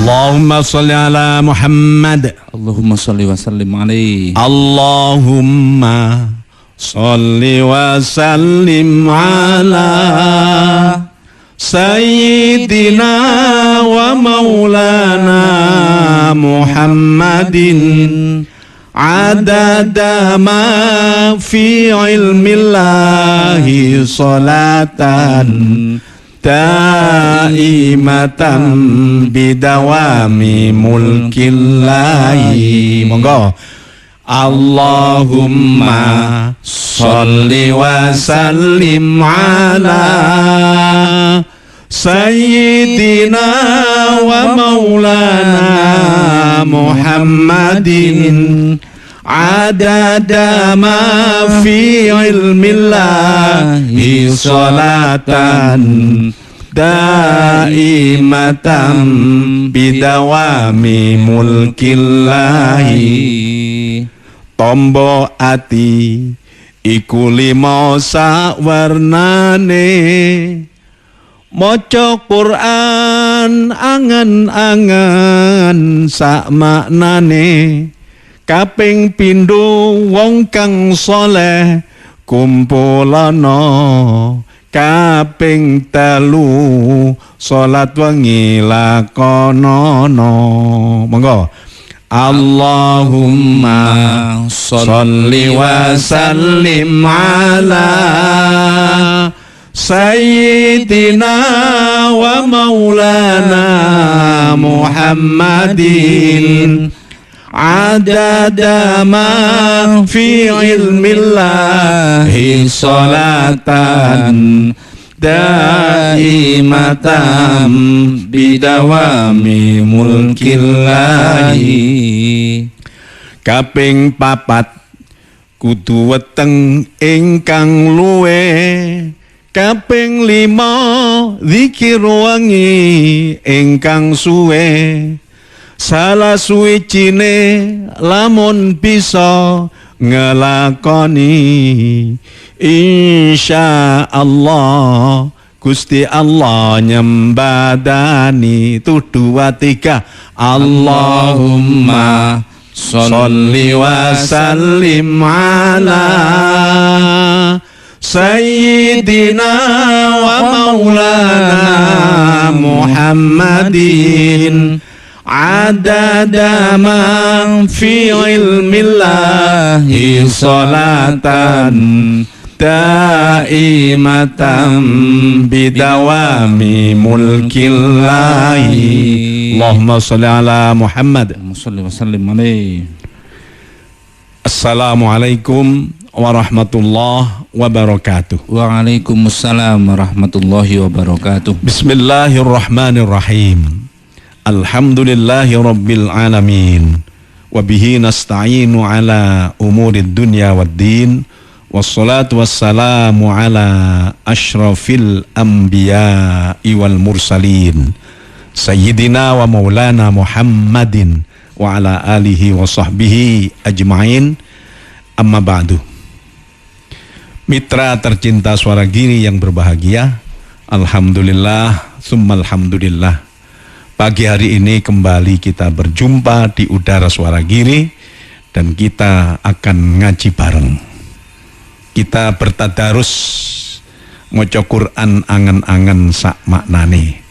Allahumma salli ala Muhammad. Allahumma salli wa sallim alaihi. Allahumma salli wa sallim ala Sayyidina wa maulana Muhammadin adada ma fi ilmillahi salatan daimatan bidawami mulkillahi. Monggo. Allahumma sholli wa sallim ala Sayyidina wa maulana Muhammadin adada ma fi ilmillahi salatan daimatan bidawami mulkillahi. Tombo ati iku lima sawarnane, maca Quran angen-angen sak maknane. Kaping pindho wong kang saleh kumpulana, kaping telu salat wengi lakonana. Monggo. Allahumma sholli wa sallim ala Sayyidina wa maulana Muhammadin adada ma fi ilmillahi salatan daimatan bidawami mulkillahi. Kaping papat kudu weteng ingkang luwe, kaping lima zikir wengi ingkang suwe. Salah suwijine lamun bisa ngelakoni, insya Allah Gusti Allah nyembadani. Tuh 2 3. Allahumma sholli wa sallim ala Sayyidina wa maulana Muhammadin adada man fi ilmillahi salatan daimatan bidawami mulkillahi. Allahumma salli ala Muhammad. Salli wa sallim alaihi. Assalamualaikum warahmatullahi wabarakatuh. Waalaikumsalam warahmatullahi wabarakatuh. Bismillahirrahmanirrahim. Alhamdulillahi rabbil alamin. Wabihi nasta'inu ala umurid dunya waddin. Wassalatu wassalamu ala ashrafil anbiya'i wal mursalin Sayyidina wa maulana Muhammadin wa ala alihi wa sahbihi ajma'in. Amma ba'du. Mitra tercinta Suara Giri yang berbahagia, alhamdulillah summa alhamdulillah. Pagi hari ini kembali kita berjumpa di udara Suara Giri dan kita akan ngaji bareng. Kita bertadarus maca Quran angen-angen sak maknane.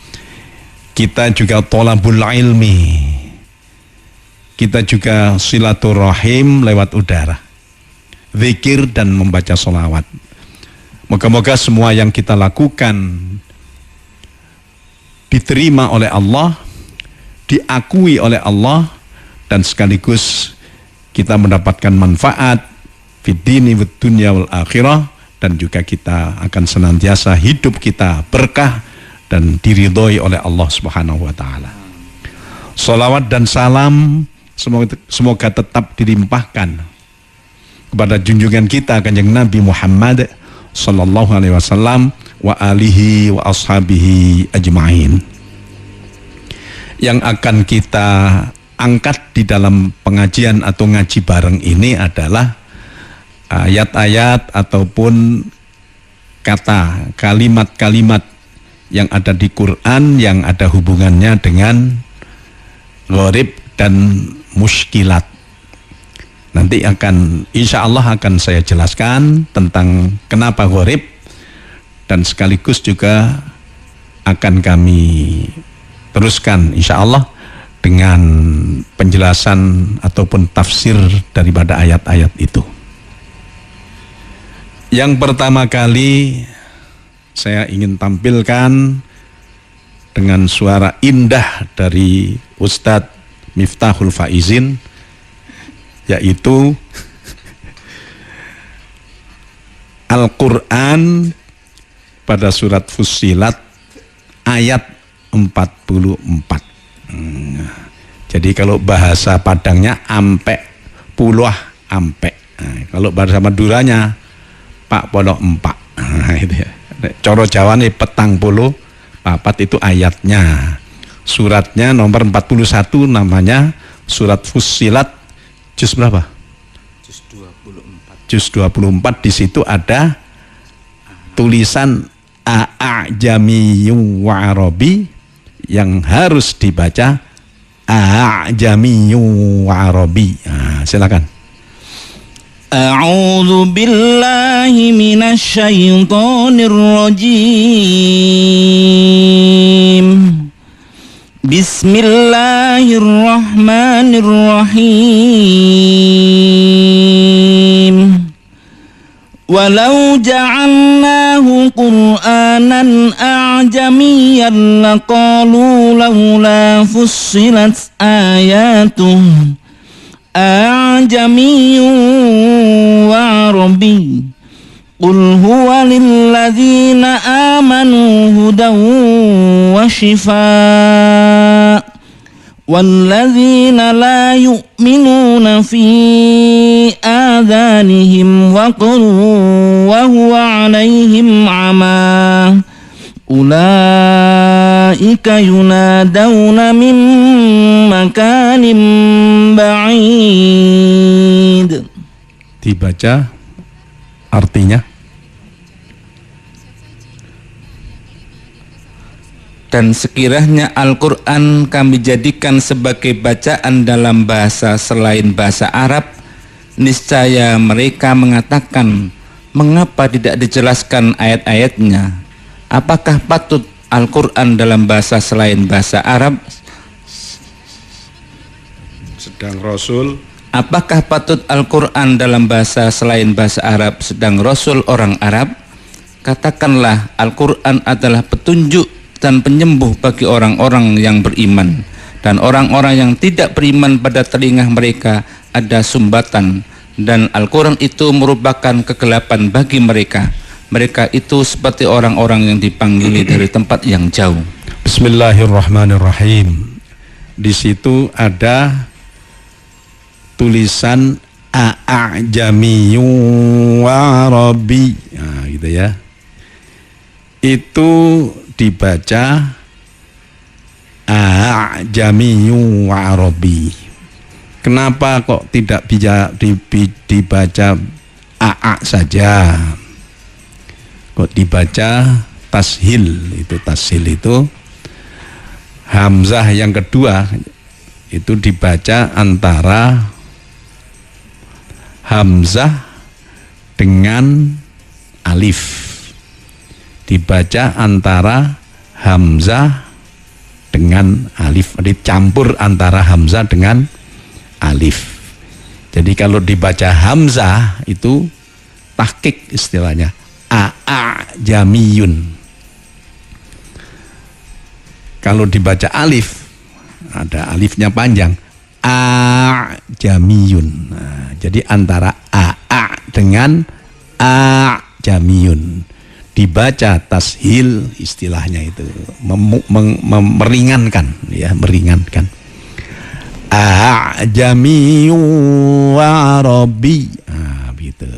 Kita juga tholabul ilmi. Kita juga silaturahim lewat udara. Zikir dan membaca sholawat. Moga-moga semua yang kita lakukan diterima oleh Allah, diakui oleh Allah, dan sekaligus kita mendapatkan manfaat fid dini wad dunya wal akhirah, dan juga kita akan senantiasa hidup kita berkah dan diridhoi oleh Allah Subhanahu wa taala. Sholawat dan salam semoga tetap dilimpahkan kepada junjungan kita Kanjeng Nabi Muhammad sallallahu alaihi wasallam wa alihi wa ashabihi ajma'in. Yang akan kita angkat di dalam pengajian atau ngaji bareng ini adalah ayat-ayat ataupun kata, kalimat-kalimat yang ada di Quran yang ada hubungannya dengan gharib dan muskilat. Nanti insya Allah akan saya jelaskan tentang kenapa gharib, dan sekaligus juga akan kami teruskan insya Allah dengan penjelasan ataupun tafsir daripada ayat-ayat itu. Yang pertama kali saya ingin tampilkan dengan suara indah dari Ustadz Miftahul Faizin, yaitu Al-Quran pada surat Fussilat ayat 44. Jadi kalau bahasa Padangnya ampe puluh ampe. Kalau bahasa Maduranya pak pondok empak. Itu ya. Coro Jawa nih petang puluh papat itu ayatnya. Suratnya nomor 41 namanya surat Fussilat, juz berapa? Juz 24. Di situ ada tulisan A'jamiyyu wa Arabi yang harus dibaca A'jamiyyu wa Arabi. Silakan. A'udzu billahi minasy syaithanir rajim. Bismillahirrahmanirrahim. Walau ja'alnahu Qur'anan a'jamiyyan laqalu laula fussilat ayatuhu a'jamiyyun wa arabiy. Qul huwa lilladzina amanu hudan wa shifaa walladzina la yu'minuna fi adhanihim waqrun wa huwa 'alaihim 'ama ulaika yunadawna min makanin ba'id. Dibaca artinya. Dan sekiranya Al-Quran kami jadikan sebagai bacaan dalam bahasa selain bahasa Arab, niscaya mereka mengatakan, mengapa tidak dijelaskan ayat-ayatnya? Apakah patut Al-Quran dalam bahasa selain bahasa Arab? Sedang Rasul. Apakah patut Al-Quran dalam bahasa selain bahasa Arab sedang Rasul orang Arab? Katakanlah Al-Quran adalah petunjuk dan penyembuh bagi orang-orang yang beriman, dan orang-orang yang tidak beriman pada telinga mereka ada sumbatan, dan Al-Quran itu merupakan kegelapan bagi mereka. Mereka itu seperti orang-orang yang dipanggili dari tempat yang jauh. Bismillahirrahmanirrahim. Di situ ada tulisan A'jamiyyu wa Arabi. Nah, gitu ya. Itu dibaca A'jamiyyu wa Arabi. Kenapa kok tidak bisa dibaca A'a saja? Kok dibaca tashil? Tashil itu hamzah yang kedua itu dibaca antara hamzah dengan alif. Dibaca antara hamzah dengan alif, dicampur antara hamzah dengan alif. Jadi kalau dibaca hamzah itu tahqiq istilahnya, A'jamiyun. Kalau dibaca alif, ada alifnya panjang, A'jamiyun. Nah, jadi antara A dengan A'jamiyun. Dibaca tashil istilahnya itu meringankan, ya, meringankan. A'jamiyyu wa Arabi. Nah, gitu.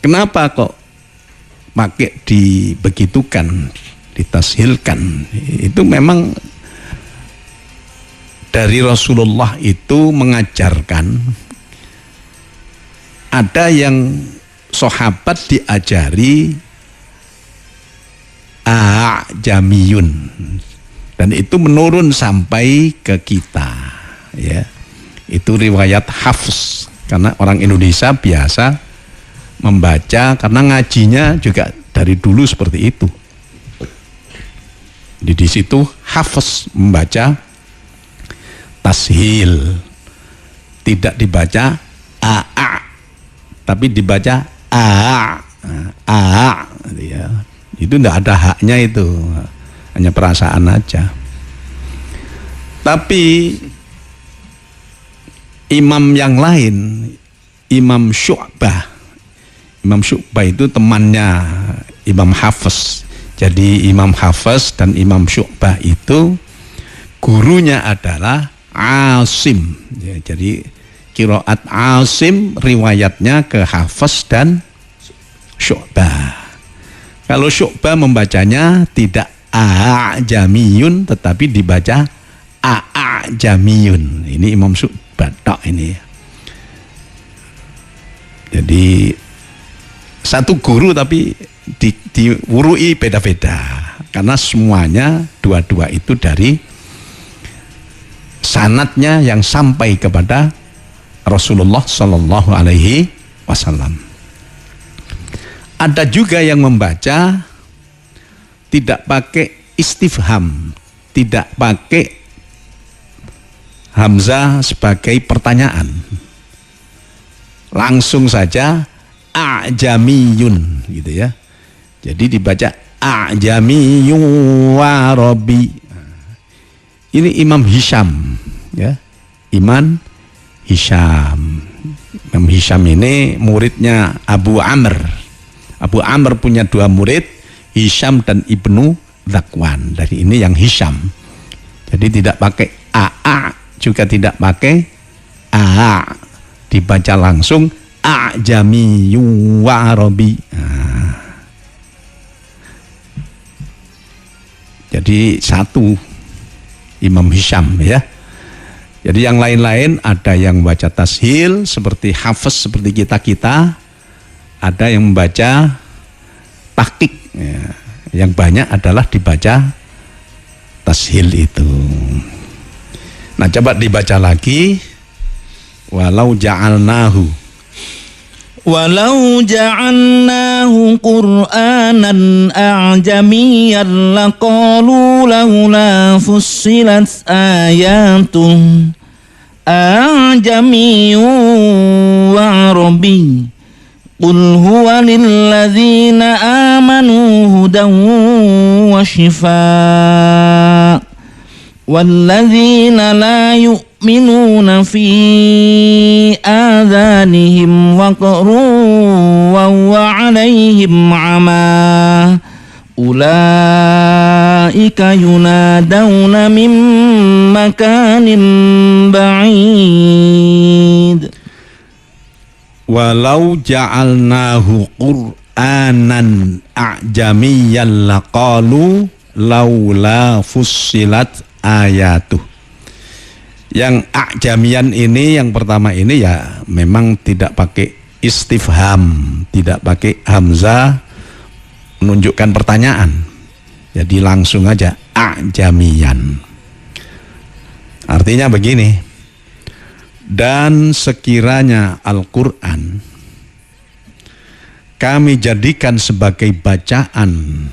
Kenapa kok pakai dibegitukan, ditashilkan? Itu memang dari Rasulullah itu mengajarkan, ada yang sahabat diajari A'jamiyun, Dan itu menurun sampai ke kita, ya. Itu riwayat hafs, karena orang Indonesia biasa membaca karena ngajinya juga dari dulu seperti itu. Di situ hafs membaca tashil, tidak dibaca a, tapi dibaca a, ya. Itu tidak ada haknya itu, hanya perasaan aja. Tapi imam yang lain, Imam Syu'bah itu temannya Imam Hafiz. Jadi Imam Hafiz dan Imam Syu'bah itu gurunya adalah Asim, ya, jadi qiraat Asim riwayatnya ke Hafiz dan Syu'bah. Kalau Syu'bah membacanya tidak a'jamiyun tetapi dibaca a'jamiyun. Ini Imam Syu'bah tok ini. Jadi satu guru tapi diwurui beda-beda karena semuanya dua-dua itu dari sanadnya yang sampai kepada Rasulullah Shallallahu Alaihi Wasallam. Ada juga yang membaca tidak pakai istifham, tidak pakai hamzah sebagai pertanyaan, langsung saja a'jamiyun gitu ya. Jadi dibaca a'jamiyun warabi. Ini Imam Hisham, ya. Imam Hisham. Imam Hisham ini muridnya Abu Amr. Abu Amr punya dua murid, Hisham dan Ibnu Zakwan. Dari ini yang Hisham. Jadi tidak pakai a, juga tidak pakai a. Dibaca langsung a'jamiyun warabi. Jadi satu Imam Hisham, ya. Jadi yang lain-lain ada yang membaca tashil seperti Hafiz seperti kita, ada yang membaca tahqiq, ya. Yang banyak adalah dibaca tashil itu. Nah, coba dibaca lagi. Walau ja'alnahu Qur'anan a'jamiyyan laqalu laula fussilat ayatuh a'jamiyyun wa 'arabiy qul huwa lilladzina amanu hudan wa shifaa walladzina la yu'minuna fi adhanihim waqrun wa huwa 'alaihim 'ama ulaika yunadawna min makanin ba'id. Walau ja'alnahu Qur'anan a'jamiyyan laqalu laula fussilat ayatuh. Yang a'jamiyan ini yang pertama ini ya memang tidak pakai istifham, tidak pakai hamzah menunjukkan pertanyaan. Jadi langsung aja a'jamiyan. Artinya begini, dan sekiranya Al-Quran kami jadikan sebagai bacaan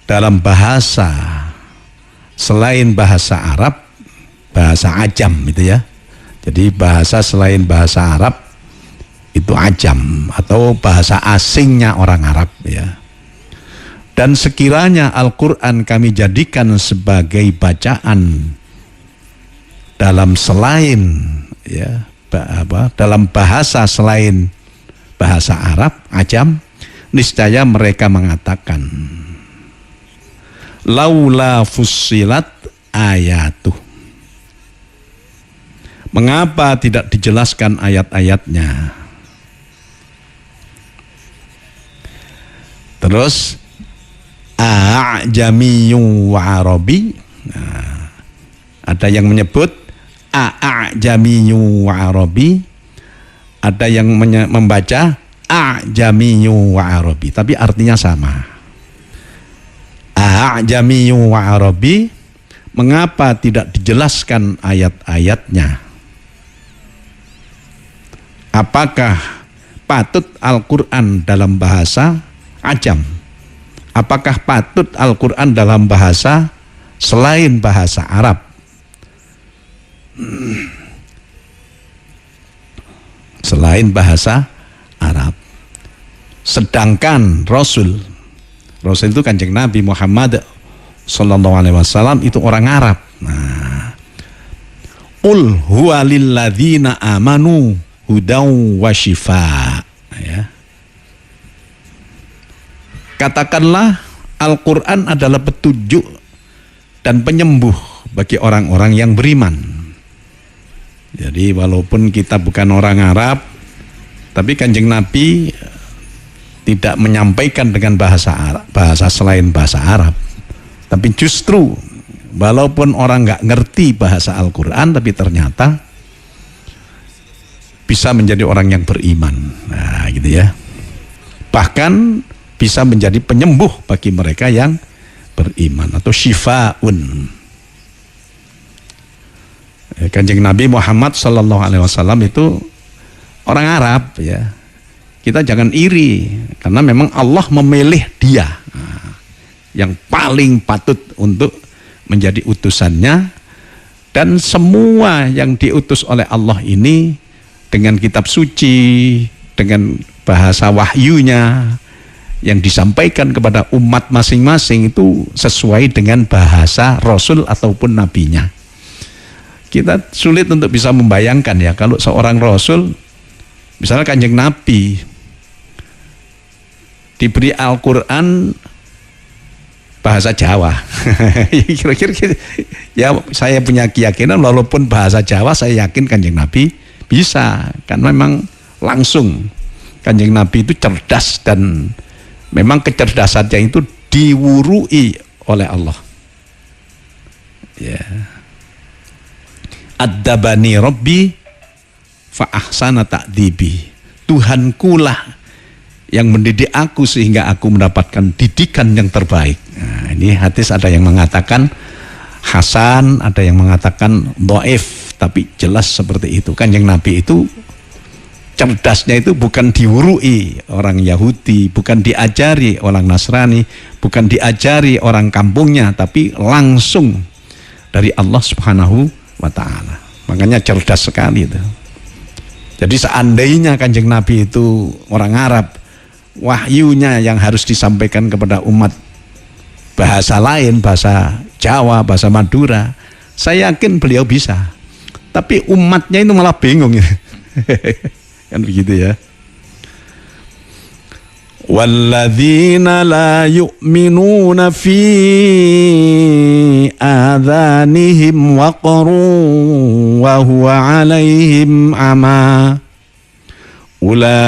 dalam bahasa selain bahasa Arab, bahasa ajam itu ya. Jadi bahasa selain bahasa Arab itu ajam atau bahasa asingnya orang Arab ya. Dan sekiranya Al-Quran kami jadikan sebagai bacaan dalam selain ya dalam bahasa selain bahasa Arab ajam, niscaya mereka mengatakan laula fussilat ayatuh, mengapa tidak dijelaskan ayat-ayatnya. Terus a'jamiyyun wa arabi, nah, ada yang menyebut a'jamiyyun wa arabi, ada yang membaca a'jamiyyun wa arabi, tapi artinya sama. A'jamiyyun wa arabi mengapa tidak dijelaskan ayat-ayatnya? Apakah patut Al-Quran dalam bahasa ajam? Apakah patut Al-Quran dalam bahasa selain bahasa Arab? Selain bahasa Arab. Sedangkan Rasul itu Kanjeng Nabi Muhammad sallallahu alaihi wasallam itu orang Arab. Nah, Qul huwa lilladzina amanu hudaw wa shifa, ya. Katakanlah Al-Quran adalah petunjuk dan penyembuh bagi orang-orang yang beriman. Jadi walaupun kita bukan orang Arab, tapi Kanjeng Nabi tidak menyampaikan dengan bahasa Arab, bahasa selain bahasa Arab. Tapi justru walaupun orang nggak ngerti bahasa Al-Quran, tapi ternyata bisa menjadi orang yang beriman. Nah, gitu ya. Bahkan bisa menjadi penyembuh bagi mereka yang beriman atau syifaun. Kanjeng Nabi Muhammad sallallahu alaihi wasallam itu orang Arab, ya. Kita jangan iri karena memang Allah memilih dia yang paling patut untuk menjadi utusannya, dan semua yang diutus oleh Allah ini dengan kitab suci, dengan bahasa wahyunya yang disampaikan kepada umat masing-masing itu sesuai dengan bahasa Rasul ataupun nabinya. Kita sulit untuk bisa membayangkan, ya, kalau seorang Rasul, misalnya Kanjeng Nabi, diberi Al-Quran bahasa Jawa. Kira-kira ya, saya punya keyakinan walaupun bahasa Jawa, saya yakin Kanjeng Nabi bisa, kan memang langsung Kanjeng Nabi itu cerdas, dan memang kecerdasannya itu diwurui oleh Allah. Ya. Addabani Rabbi fa ahsana ta'dibi. Tuhankulah yang mendidik aku sehingga aku mendapatkan didikan yang terbaik. Nah, ini hadis ada yang mengatakan hasan, ada yang mengatakan dhaif, tapi jelas seperti itu. Kanjeng Nabi itu cerdasnya itu bukan diwurui orang Yahudi, bukan diajari orang Nasrani, bukan diajari orang kampungnya, tapi langsung dari Allah Subhanahu wa ta'ala. Makanya cerdas sekali itu. Jadi seandainya Kanjeng Nabi itu orang Arab, wahyunya yang harus disampaikan kepada umat bahasa lain, bahasa Jawa, bahasa Madura, saya yakin beliau bisa. Tapi umatnya itu malah bingung. Kan begitu, ya. Walladzina la yu'minuna fi adhanihim waqrun wa huwa 'alaihim ama ulaika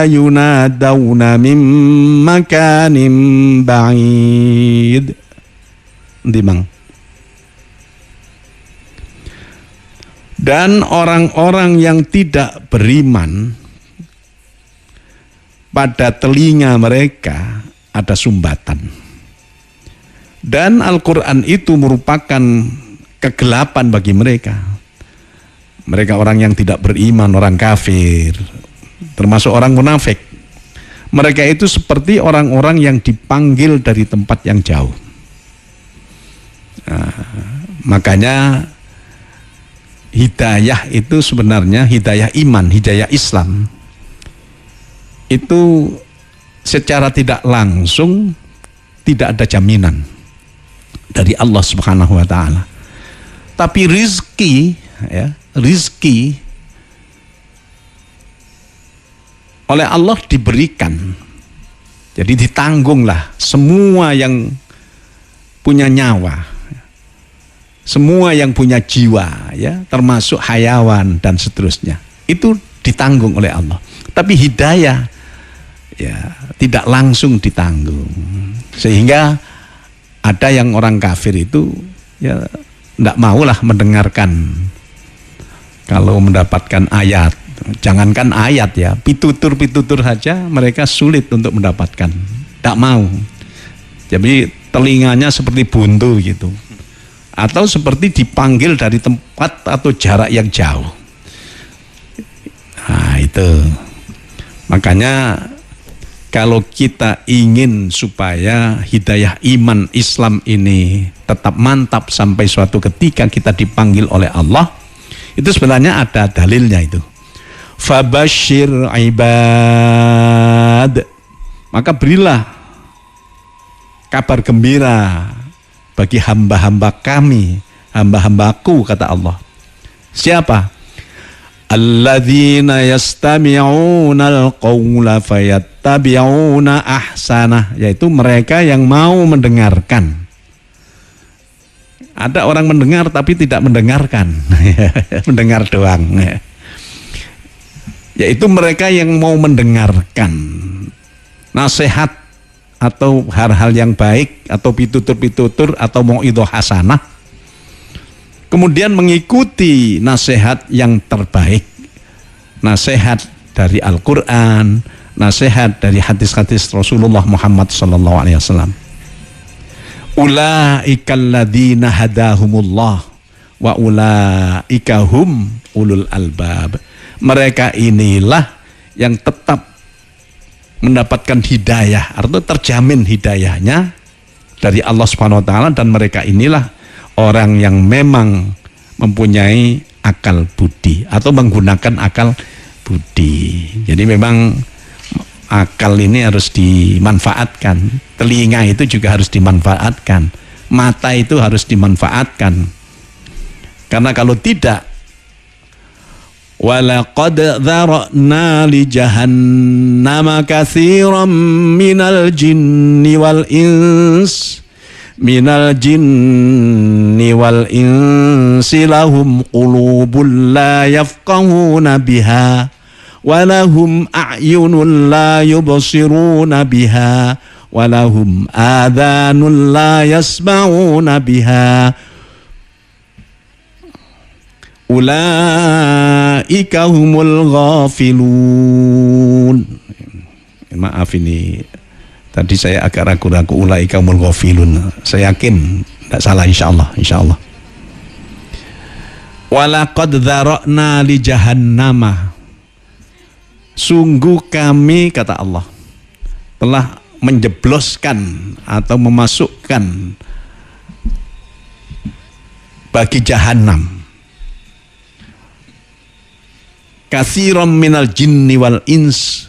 yunadawna min makanin ba'id. Dimang. Dan orang-orang yang tidak beriman, pada telinga mereka ada sumbatan. Dan Al-Quran itu merupakan kegelapan bagi mereka. Mereka orang yang tidak beriman, orang kafir, termasuk orang munafik. Mereka itu seperti orang-orang yang dipanggil dari tempat yang jauh. Nah, makanya hidayah itu sebenarnya hidayah iman, hidayah Islam, itu secara tidak langsung tidak ada jaminan dari Allah Subhanahu wa ta'ala. Tapi rizki, ya, rizki oleh Allah diberikan. Jadi ditanggunglah semua yang punya nyawa, semua yang punya jiwa, ya, termasuk hayawan dan seterusnya. Itu ditanggung oleh Allah. Tapi hidayah, ya, tidak langsung ditanggung, sehingga ada yang orang kafir itu, ya, tidak maulah mendengarkan kalau mendapatkan ayat. Jangankan ayat, ya, pitutur saja mereka sulit untuk mendapatkan, tidak mau. Jadi telinganya seperti buntu gitu, atau seperti dipanggil dari tempat atau jarak yang jauh. Nah itu, makanya kalau kita ingin supaya hidayah iman Islam ini tetap mantap sampai suatu ketika kita dipanggil oleh Allah, itu sebenarnya ada dalilnya itu. Fabashir ibad, maka berilah kabar gembira bagi hamba-hamba kami, hamba-hambaku, kata Allah. Siapa? Alladzina yastami'una al-qawla fayattabi'una ahsanah, yaitu mereka yang mau mendengarkan. Ada orang mendengar tapi tidak mendengarkan, mendengar doang. Yaitu mereka yang mau mendengarkan nasihat atau hal-hal yang baik atau pitutur-pitutur atau mau'idhah hasanah, kemudian mengikuti nasihat yang terbaik, nasihat dari Al-Quran, nasihat dari hadis-hadis Rasulullah Muhammad SAW. Ulaikal ladzina hadahumullah wa ulaika hum ulul albab. Mereka inilah yang tetap mendapatkan hidayah atau terjamin hidayahnya dari Allah Subhanahu wa taala, dan mereka inilah orang yang memang mempunyai akal budi atau menggunakan akal budi. Jadi memang akal ini harus dimanfaatkan, telinga itu juga harus dimanfaatkan, mata itu harus dimanfaatkan. Karena kalau tidak, walaqad dzara'na li jahannama katsiran minal jinni wal insi lahum qulubun la yafqahuna biha wa lahum a'yunun la yubsiruna biha wa lahum adhanun la yasma'una biha ulaika humul ghafilun. Maaf ini tadi saya agak ragu-ragu, ulaika humul ghafilun. Saya yakin tidak salah, insyaallah. Walaqad dzara'na li jahannama, sungguh kami, kata Allah, telah menjebloskan atau memasukkan bagi jahanam katsiran minal jinni wal ins,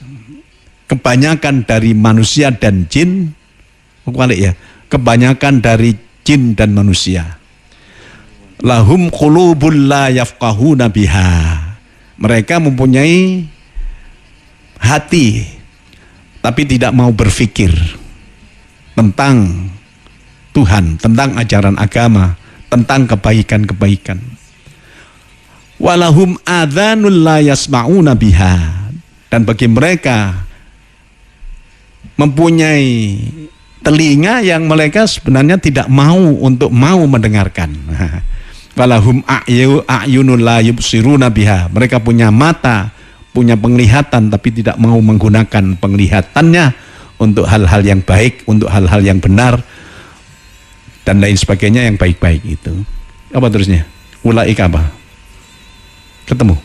kebanyakan dari manusia dan jin, kebanyakan dari jin dan manusia. Lahum qulubun la yafqahuna biha, mereka mempunyai hati tapi tidak mau berpikir tentang Tuhan, tentang ajaran agama, tentang kebaikan-kebaikan. Walahum adhanul la yasma'una biha, dan bagi mereka mempunyai telinga yang mereka sebenarnya tidak mau mendengarkan. Walahum a'yunul la yubsiruna biha, mereka punya mata, punya penglihatan tapi tidak mau menggunakan penglihatannya untuk hal-hal yang baik, untuk hal-hal yang benar dan lain sebagainya yang baik-baik itu. Apa terusnya? Ulaika apa? Ketemu.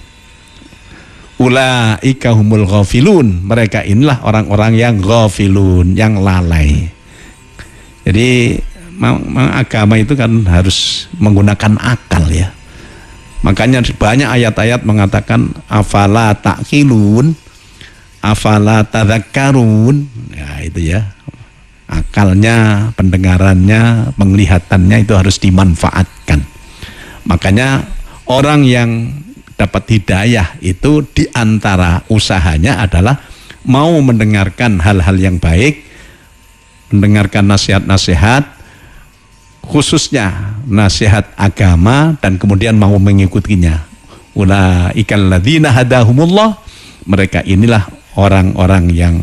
Ulaika humul ghafilun, mereka inilah orang-orang yang ghafilun, yang lalai. Jadi agama itu kan harus menggunakan akal ya. Makanya banyak ayat-ayat mengatakan afala ta'qilun, afala tadzakkarun. Ya itu ya. Akalnya, pendengarannya, penglihatannya itu harus dimanfaatkan. Makanya orang yang dapat hidayah itu diantara usahanya adalah mau mendengarkan hal-hal yang baik, mendengarkan nasihat-nasihat, khususnya nasihat agama, dan kemudian mau mengikutinya. Ulaikal ladzina hadahumullah, mereka inilah orang-orang yang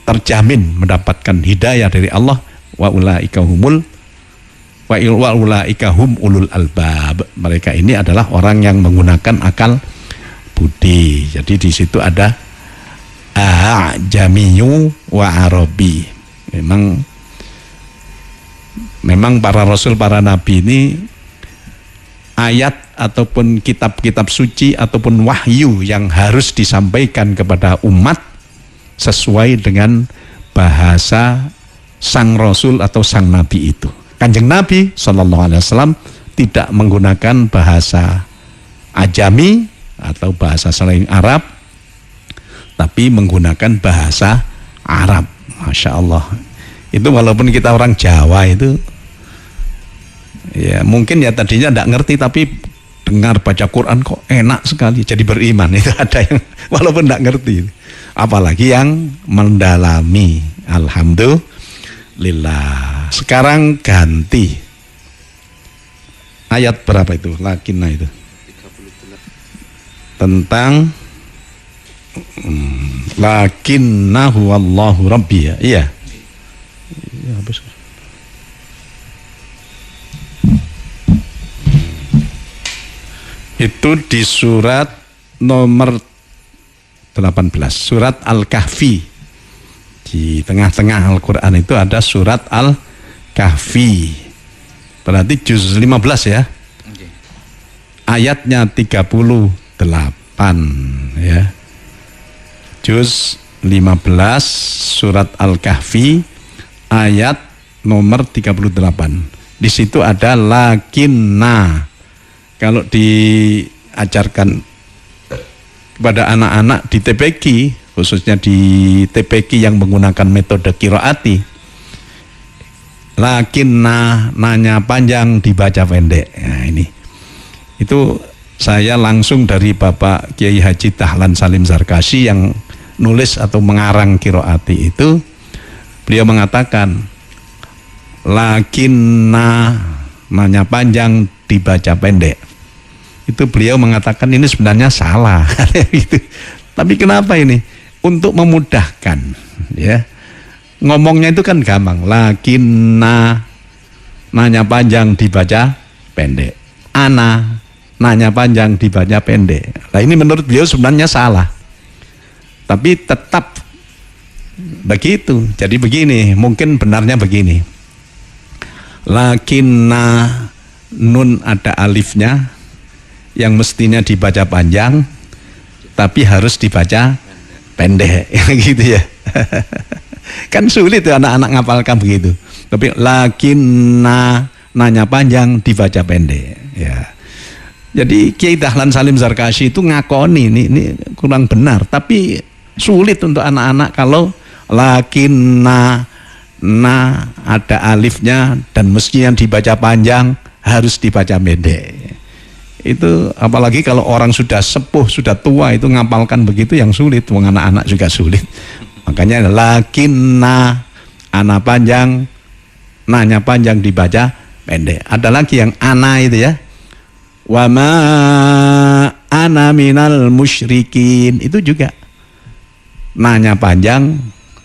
terjamin mendapatkan hidayah dari Allah. Wa ulaika hum ulul albab, mereka ini adalah orang yang menggunakan akal budi. Jadi di situ ada a'jamiyyu wa arabi. Memang memang para rasul, para nabi ini ayat ataupun kitab-kitab suci ataupun wahyu yang harus disampaikan kepada umat sesuai dengan bahasa sang rasul atau sang nabi itu. Kanjeng Nabi SAW tidak menggunakan bahasa ajami atau bahasa selain Arab, tapi menggunakan bahasa Arab. Masya Allah. Itu walaupun kita orang Jawa itu, ya mungkin ya tadinya tidak ngerti, tapi dengar baca Quran kok enak sekali, jadi beriman. Itu ada yang walaupun tidak ngerti, apalagi yang mendalami. Alhamdulillah. Sekarang ganti ayat berapa itu? Lakinna itu tentang lakinnahu wallahu rabbi, ya. Iya. Ya, habis. Itu di surat nomor 18, surat Al-Kahfi. Di tengah-tengah Al-Quran itu ada surat Al-Kahfi. Berarti juz 15 ya. Ayatnya 38 ya. Juz 15 surat Al-Kahfi ayat nomor 38. Di situ ada lakinna. Kalau diajarkan kepada anak-anak di TPQ, khususnya di TPQ yang menggunakan metode qiraati, lakinna nanya panjang dibaca pendek. Nah, ini. Itu saya langsung dari Bapak Kiai Haji Dahlan Salim Zarkashi yang nulis atau mengarang qiraati itu. Beliau mengatakan lakinna nanya panjang dibaca pendek. Itu beliau mengatakan ini sebenarnya salah. Gitu. Tapi kenapa ini? Untuk memudahkan, ya. Ngomongnya itu kan gampang. Lakinna nanya panjang dibaca pendek. Ana nanya panjang dibaca pendek. Nah, ini menurut beliau sebenarnya salah. Tapi tetap begitu. Jadi begini, mungkin benarnya begini. Lakinna nun ada alifnya yang mestinya dibaca panjang tapi harus dibaca pendek. Gitu ya. Kan sulit tuh anak-anak ngapalkan begitu. Tapi lakinna nanya panjang dibaca pendek, ya. Jadi Kiai Dahlan Salim Zarkashi itu ngakoni ini kurang benar, tapi sulit untuk anak-anak kalau lakinna ada alifnya dan mestinya dibaca panjang harus dibaca pendek. Itu apalagi kalau orang sudah sepuh, sudah tua itu ngapalkan begitu yang sulit, wong anak-anak juga sulit. Makanya lakinna ana panjang nanya panjang dibaca pendek. Ada lagi yang ana itu ya. Wa ma ana minal musyrikin, itu juga nanya panjang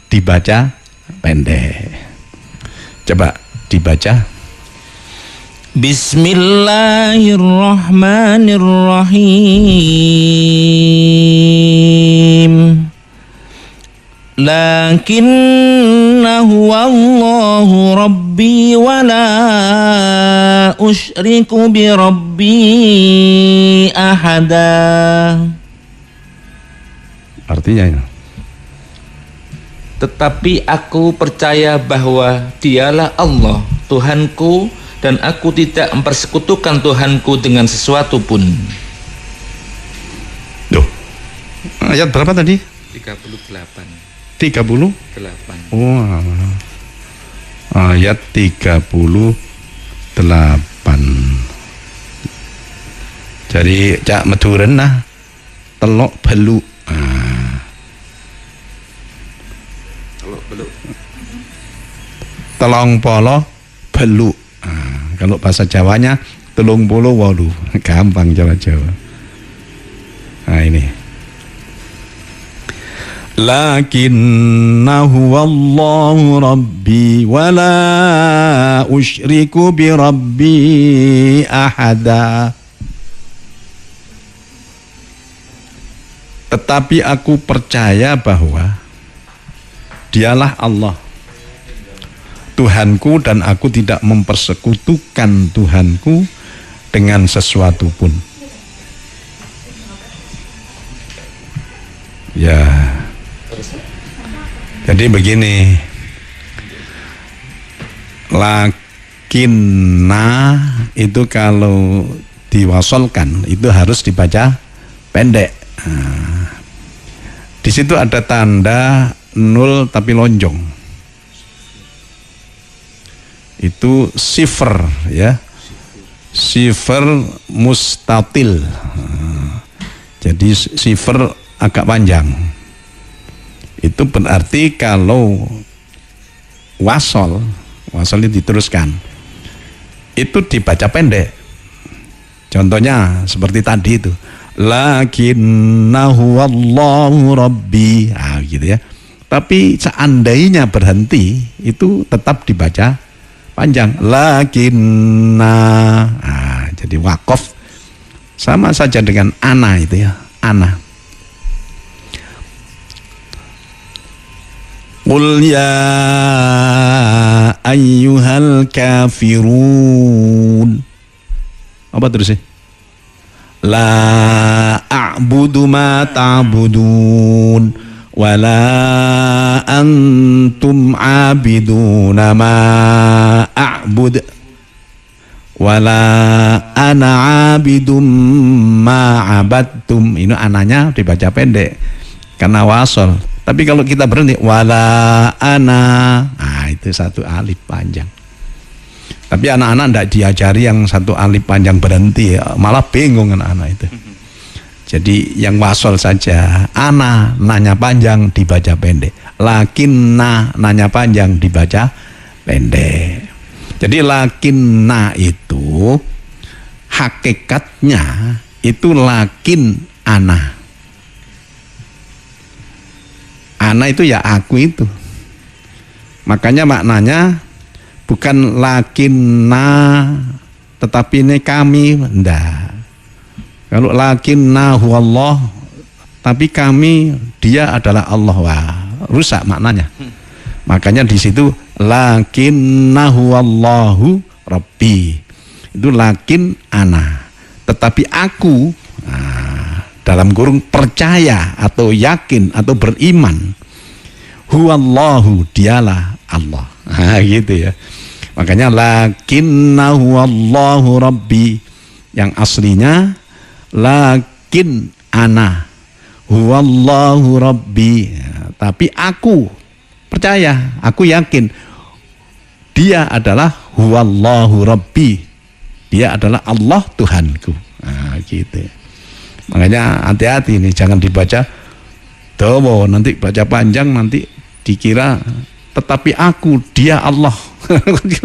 dibaca pendek. Coba dibaca. Bismillahirrahmanirrahim. Lakinnahu Allahu Rabbi wa la usyriku bi Rabbi ahada. Artinya, tetapi aku percaya bahwa dialah Allah Tuhanku dan aku tidak mempersekutukan Tuhanku dengan sesuatu pun. Duh, ayat berapa tadi? 38. 38. Oh, ayat 38. Jadi cak meduren nah telok belu. Telok belu. Telong polo belu. Kalau bahasa Jawanya telung puluh walu. Gampang Jawa. Nah ini. Lakinnahu wallahu rabbi wa la usyriku bi rabbi ahada. Tetapi aku percaya bahwa dialah Allah Tuhanku dan aku tidak mempersekutukan Tuhanku dengan sesuatu pun. Ya. Jadi begini. Lakinna itu kalau diwasolkan itu harus dibaca pendek. Nah, di situ ada tanda nul tapi lonjong. Itu sifr ya. Sifr mustatil. Nah, jadi sifr agak panjang. Itu berarti kalau wasol itu diteruskan, itu dibaca pendek. Contohnya seperti tadi itu, lakinnahu wallahu rabbi, gitu ya. Tapi seandainya berhenti, itu tetap dibaca panjang, lakinna. Jadi wakof sama saja dengan ana itu ya, ana. Qul ya ayyuhal kafirun. Apa terusnya? La a'budu ma ta'budun wa la antum 'abiduna ma a'bud wa la ana 'abidum ma 'abadtum. Ini ananya dibaca pendek karena wasol. Tapi kalau kita berhenti wala ana, itu satu alif panjang. Tapi anak-anak tidak diajari yang satu alif panjang berhenti, malah bingung anak-anak itu. Jadi yang wasol saja, ana nanya panjang dibaca pendek, lakinna nanya panjang dibaca pendek. Jadi lakinna itu hakikatnya itu lakin ana. Ana itu ya aku itu. Makanya maknanya bukan lakinna tetapi ini kami, enggak. Kalau lakinna huwallah tapi kami dia adalah Allah, wah rusak maknanya. Makanya di situ lakinna huwallahu rabbi. Itu lakin ana. Tetapi aku dalam kurung percaya atau yakin atau beriman, huwallahu dialah Allah. Gitu ya. Makanya lakinna huwallahu rabbi, yang aslinya lakin ana huwallahu rabbi. Tapi aku percaya, aku yakin dia adalah huwallahu rabbi, dia adalah Allah Tuhanku. Gitu. Makanya hati-hati nih, jangan dibaca dawa, nanti baca panjang nanti dikira tetapi aku dia Allah.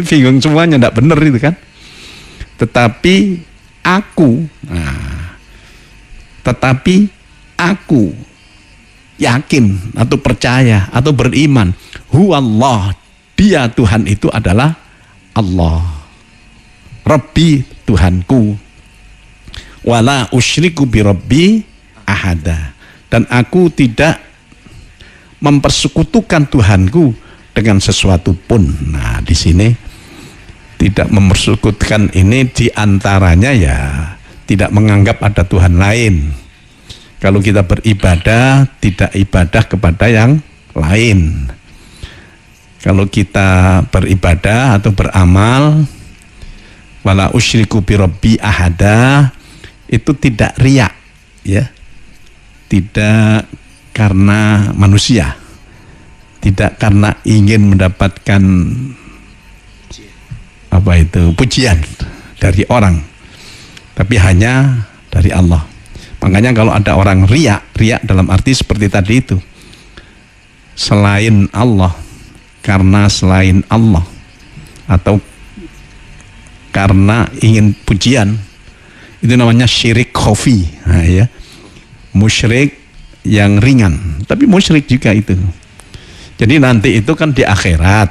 Bingung semuanya, enggak benar itu kan. Tetapi aku, tetapi aku yakin atau percaya atau beriman, huwallah, dia Tuhan itu adalah Allah, Rabbi Tuhanku, wala usyriku bi rabbi ahada, dan aku tidak mempersekutukan Tuhanku dengan sesuatu pun. Nah, di sini tidak mempersekutukan ini diantaranya ya tidak menganggap ada Tuhan lain. Kalau kita beribadah tidak ibadah kepada yang lain. Kalau kita beribadah atau beramal, wala usyriku bi rabbi ahada, itu tidak riak, ya, tidak karena manusia, tidak karena ingin mendapatkan pujian dari orang, tapi hanya dari Allah. Makanya kalau ada orang riak dalam arti seperti tadi itu, selain Allah, karena selain Allah, atau karena ingin pujian, itu namanya syirik khafi, ya, musyrik yang ringan, tapi musyrik juga itu. Jadi nanti itu kan di akhirat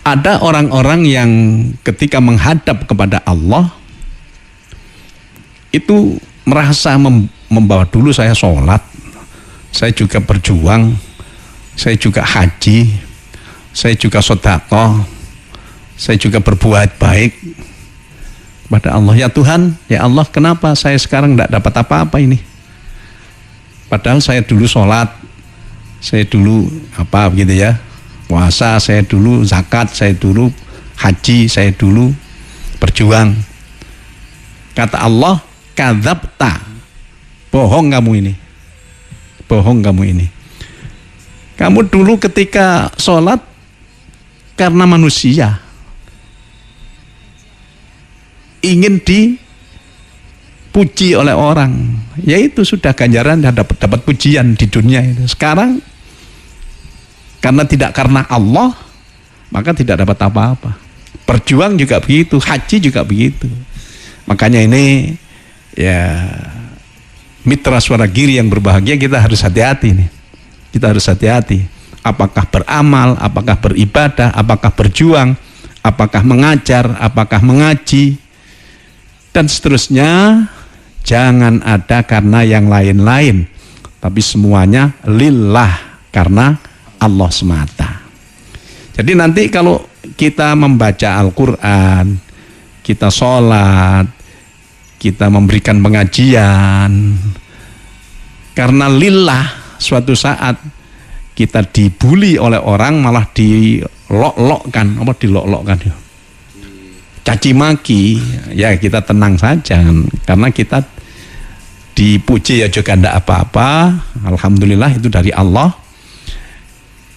ada orang-orang yang ketika menghadap kepada Allah itu merasa membawa dulu saya sholat, saya juga berjuang, saya juga haji, saya juga sedekah, saya juga berbuat baik pada Allah. Ya Tuhan, ya Allah, kenapa saya sekarang tidak dapat apa-apa ini? Padahal saya dulu sholat, saya dulu apa begitu ya, puasa, saya dulu zakat, saya dulu haji, saya dulu berjuang. Kata Allah, kadzabta, bohong kamu ini, bohong kamu ini. Kamu dulu ketika sholat karena manusia ingin dipuji oleh orang, yaitu sudah ganjaran dan dapat pujian di dunia itu. Sekarang karena tidak karena Allah, maka tidak dapat apa-apa. Berjuang juga begitu, haji juga begitu. Makanya ini ya mitra suara giri yang berbahagia, kita harus hati-hati nih. Kita harus hati-hati. Apakah beramal, apakah beribadah, apakah berjuang, apakah mengajar, apakah mengaji, dan seterusnya. Jangan ada karena yang lain-lain, tapi semuanya lillah, karena Allah semata. Jadi nanti kalau kita membaca Al-Quran, kita sholat, kita memberikan pengajian karena lillah, suatu saat kita dibully oleh orang, malah dilok-lokkan, apa dilok-lokkan ya, caci maki, ya kita tenang saja, karena kita dipuji ya juga tidak apa-apa, alhamdulillah itu dari Allah.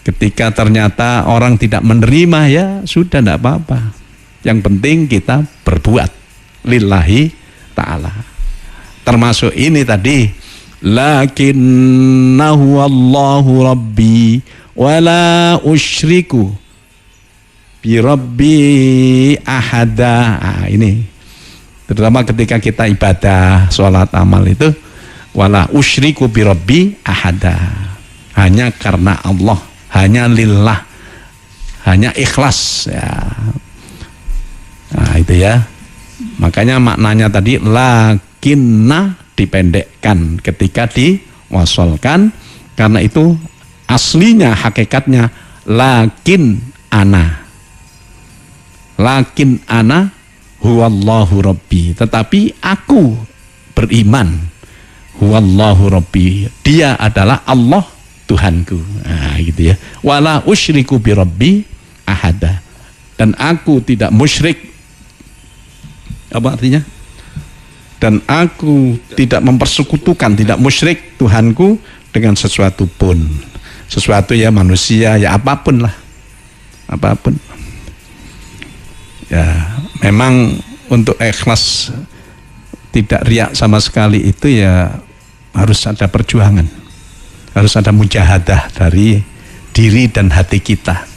Ketika ternyata orang tidak menerima, ya sudah, tidak apa-apa, yang penting kita berbuat lillahi ta'ala. Termasuk ini tadi, lakinnahu Allahu rabbi wala usyriku birabbi ahada. Ini terutama ketika kita ibadah, sholat, amal itu, wala usyriku birabbi ahada, hanya karena Allah, hanya lillah, hanya ikhlas ya. Nah itu ya, makanya maknanya tadi lakinna dipendekkan ketika diwasolkan, karena itu aslinya hakikatnya lakin ana huwallahu rabbi, tetapi aku beriman, huwallahu rabbi, dia adalah Allah Tuhanku. Nah gitu ya, wala usyriku birabbi ahada, dan aku tidak musyrik, apa artinya? Dan aku tidak mempersekutukan, tidak musyrik Tuhanku dengan sesuatu pun, sesuatu ya manusia, ya apapun lah, apapun. Ya, memang untuk ikhlas tidak riak sama sekali itu ya harus ada perjuangan, harus ada mujahadah dari diri dan hati kita.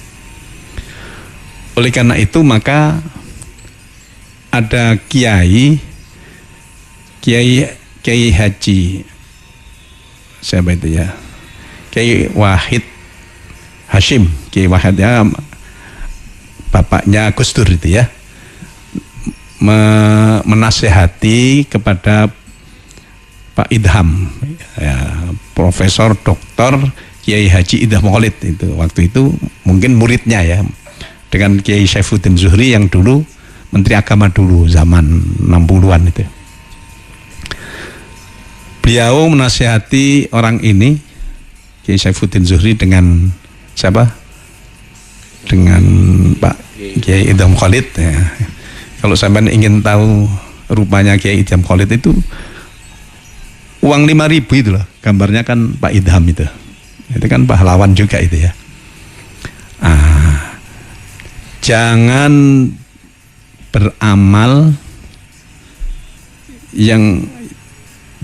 Oleh karena itu maka ada kiai haji, siapa itu ya, Kiai Wahid Hashim, Kiai Wahid ya, bapaknya Gus Dur itu ya, menasehati kepada Pak Idham ya, Profesor Doktor Kiai Haji Idham Khalid itu, waktu itu mungkin muridnya ya, dengan Kiai Saifuddin Zuhri yang dulu Menteri Agama dulu zaman 60-an itu. Beliau menasehati orang ini, Kiai Saifuddin Zuhri, dengan siapa? Dengan Pak Kiai Idham Khalid ya. Kalau sampean ingin tahu rupanya Kiai Idham Khalid itu, uang 5.000 itu loh, gambarnya kan Pak Idham itu kan pahlawan juga itu ya. Jangan beramal yang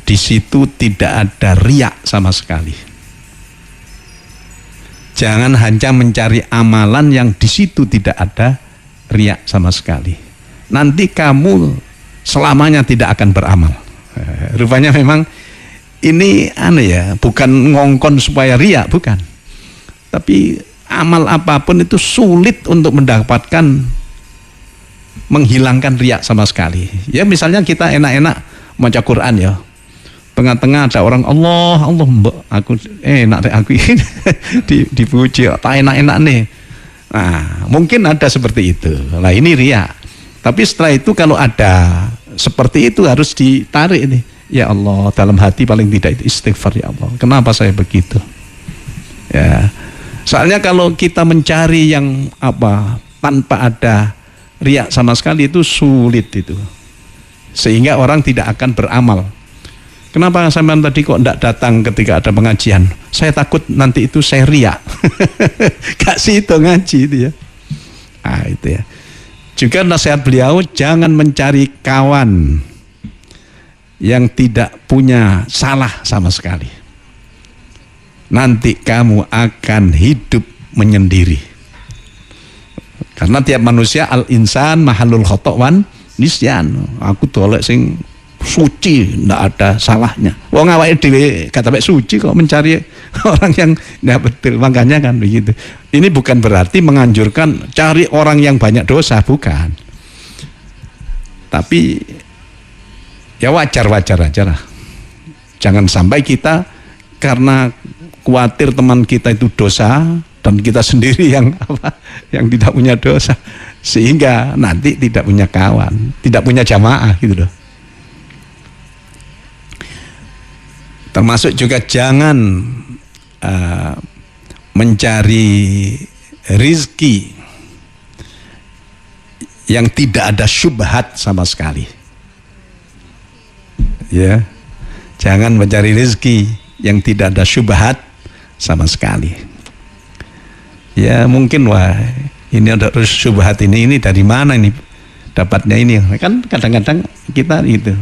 di situ tidak ada riak sama sekali. Jangan hanya mencari amalan yang di situ tidak ada riak sama sekali. Nanti kamu selamanya tidak akan beramal. Rupanya memang ini aneh ya, bukan ngongkon supaya riak, bukan. Tapi amal apapun itu sulit untuk mendapatkan, menghilangkan riak sama sekali. Ya misalnya kita enak-enak baca Quran ya, tengah-tengah ada orang Allah mbak, aku enak deh aku ini dipuji, tak enak-enak nih. Nah, mungkin ada seperti itu. Lah ini riya. Tapi setelah itu kalau ada seperti itu harus ditarik nih. Ya Allah, dalam hati paling tidak itu istighfar, ya Allah. Kenapa saya begitu? Ya. Soalnya kalau kita mencari yang tanpa ada riya sama sekali itu sulit itu. Sehingga orang tidak akan beramal. Kenapa sampean tadi kok tidak datang ketika ada pengajian? Saya takut nanti itu saya riya. Gak situ ngaji itu ya. Nah, itu ya. Juga nasihat beliau, jangan mencari kawan yang tidak punya salah sama sekali. Nanti kamu akan hidup menyendiri. Karena tiap manusia al-insan mahalul khotok wan nisyan. Aku dolek sing suci, ndak ada salahnya. Wong awake dhewe kata suci kok mencari orang yang ndak betul. Makanya kan begitu. Ini bukan berarti menganjurkan cari orang yang banyak dosa, bukan. Tapi ya wajar-wajar aja lah. Jangan sampai kita karena khawatir teman kita itu dosa dan kita sendiri yang yang tidak punya dosa, sehingga nanti tidak punya kawan, tidak punya jamaah gitu loh. Termasuk juga jangan mencari rizki yang tidak ada syubhat sama sekali. Ya, jangan mencari rizki yang tidak ada syubhat sama sekali. Ya mungkin ini ada syubhat ini dari mana ini dapatnya ini? Kan kadang-kadang kita itu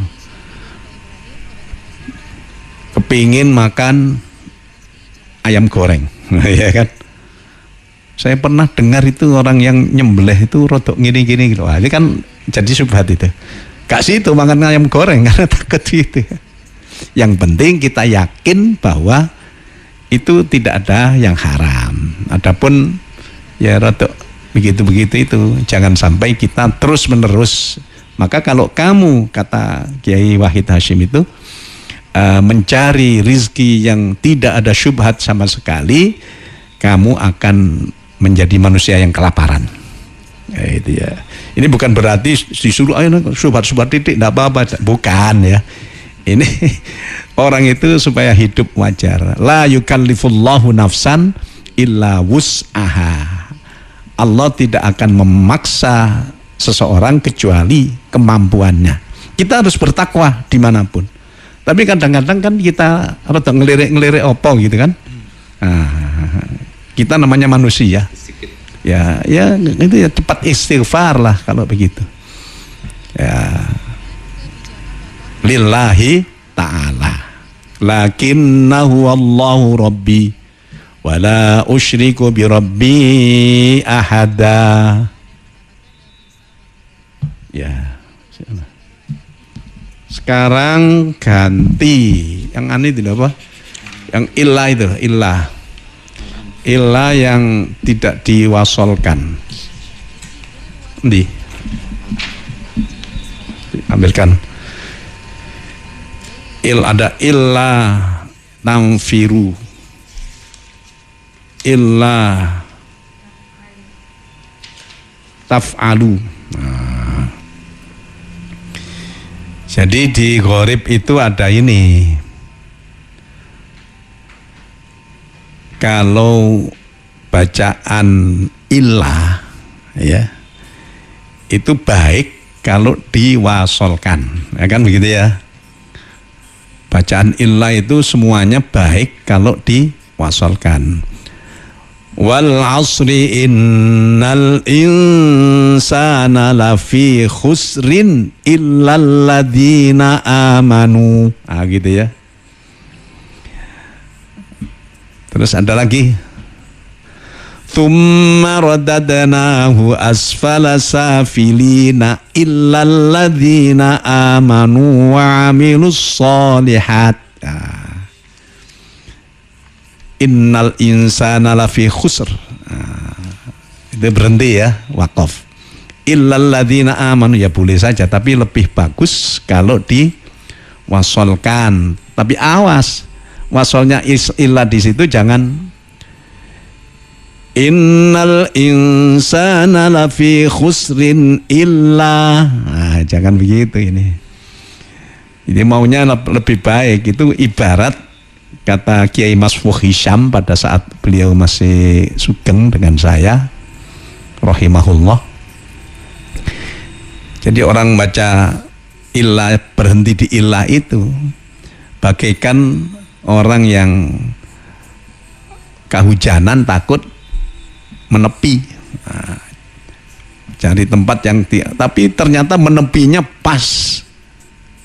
kepingin makan ayam goreng, ya kan? Saya pernah dengar itu orang yang nyembelih itu rodok gini-gini gitu. Ini kan jadi syubhat itu. Gak situ makan ayam goreng karena takut gitu. Yang penting kita yakin bahwa itu tidak ada yang haram. Adapun ya rodok begitu-begitu itu jangan sampai kita terus-menerus. Maka kalau kamu, kata Kiai Wahid Hashim itu, mencari rizki yang tidak ada syubhat sama sekali, kamu akan menjadi manusia yang kelaparan. Ya, itu ya. Ini bukan berarti disuruh ayo syubhat-syubhat titik enggak apa-apa, bukan ya. Ini orang itu supaya hidup wajar. La yukallifullahu nafsan illa wus'aha. Allah tidak akan memaksa seseorang kecuali kemampuannya. Kita harus bertakwa dimanapun. Tapi kadang-kadang kan kita rada ngelirik-ngelirik opo gitu kan. Nah, kita namanya manusia. Ya itu ya cepat istighfar lah kalau begitu. Ya. Lillahi ta'ala. Lakinnahu Allahu Rabbi wa la usyriku bi Rabbi ahada. Ya. Sekarang ganti yang aneh itu apa? Yang ilah itu, ilah yang tidak diwasolkan. Di ambilkan. Ada ilah tamfiru, ilah taf'alu. Nah. Jadi di gharib itu ada ini. Kalau bacaan ilah ya itu baik kalau diwasolkan, ya kan begitu ya. Bacaan ilah itu semuanya baik kalau diwasolkan. Wal asri innal insana lafi khusrin illal ladzina amanu. Ah gitu ya. Terus ada lagi. Tsumma radadnahu asfala safilina illal ladzina amanu wa 'amilus sholihat. Innal insana lafi khusr. Itu berhenti ya, waqaf. Illal ladzina amanu, ya boleh saja, tapi lebih bagus kalau diwasolkan. Tapi awas, wasolnya illah di situ jangan innal insana lafi khusrin illa. Nah, jangan begitu ini. Jadi maunya lebih baik, itu ibarat kata Kiai Masfuh Hisham pada saat beliau masih sugeng dengan saya rahimahullah. Jadi orang baca illa, berhenti di illa itu bagaikan orang yang kehujanan takut menepi, cari tempat yang tapi ternyata menepinya pas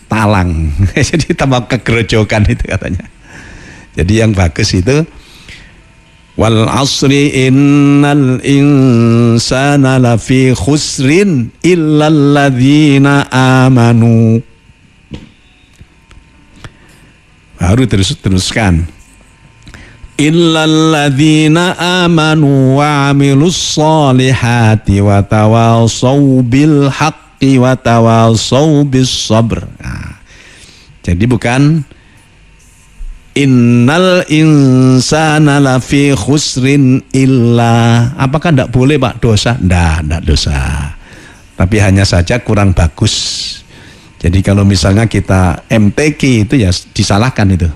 talang. Jadi tambah kegerojokan itu katanya. Jadi yang bagus itu wal asri innal insana lafi khusrin illal ladzina amanu. Baru teruskan illal ladzina amanu wa amilus solihati wa tawassaw bil haqqi wa tawassaw bis sabr. Nah, jadi bukan innal insana lafi khusrin illa. Apakah tidak boleh Pak dosa? Tidak dosa. Tapi hanya saja kurang bagus. Jadi kalau misalnya kita MTQ itu ya disalahkan itu.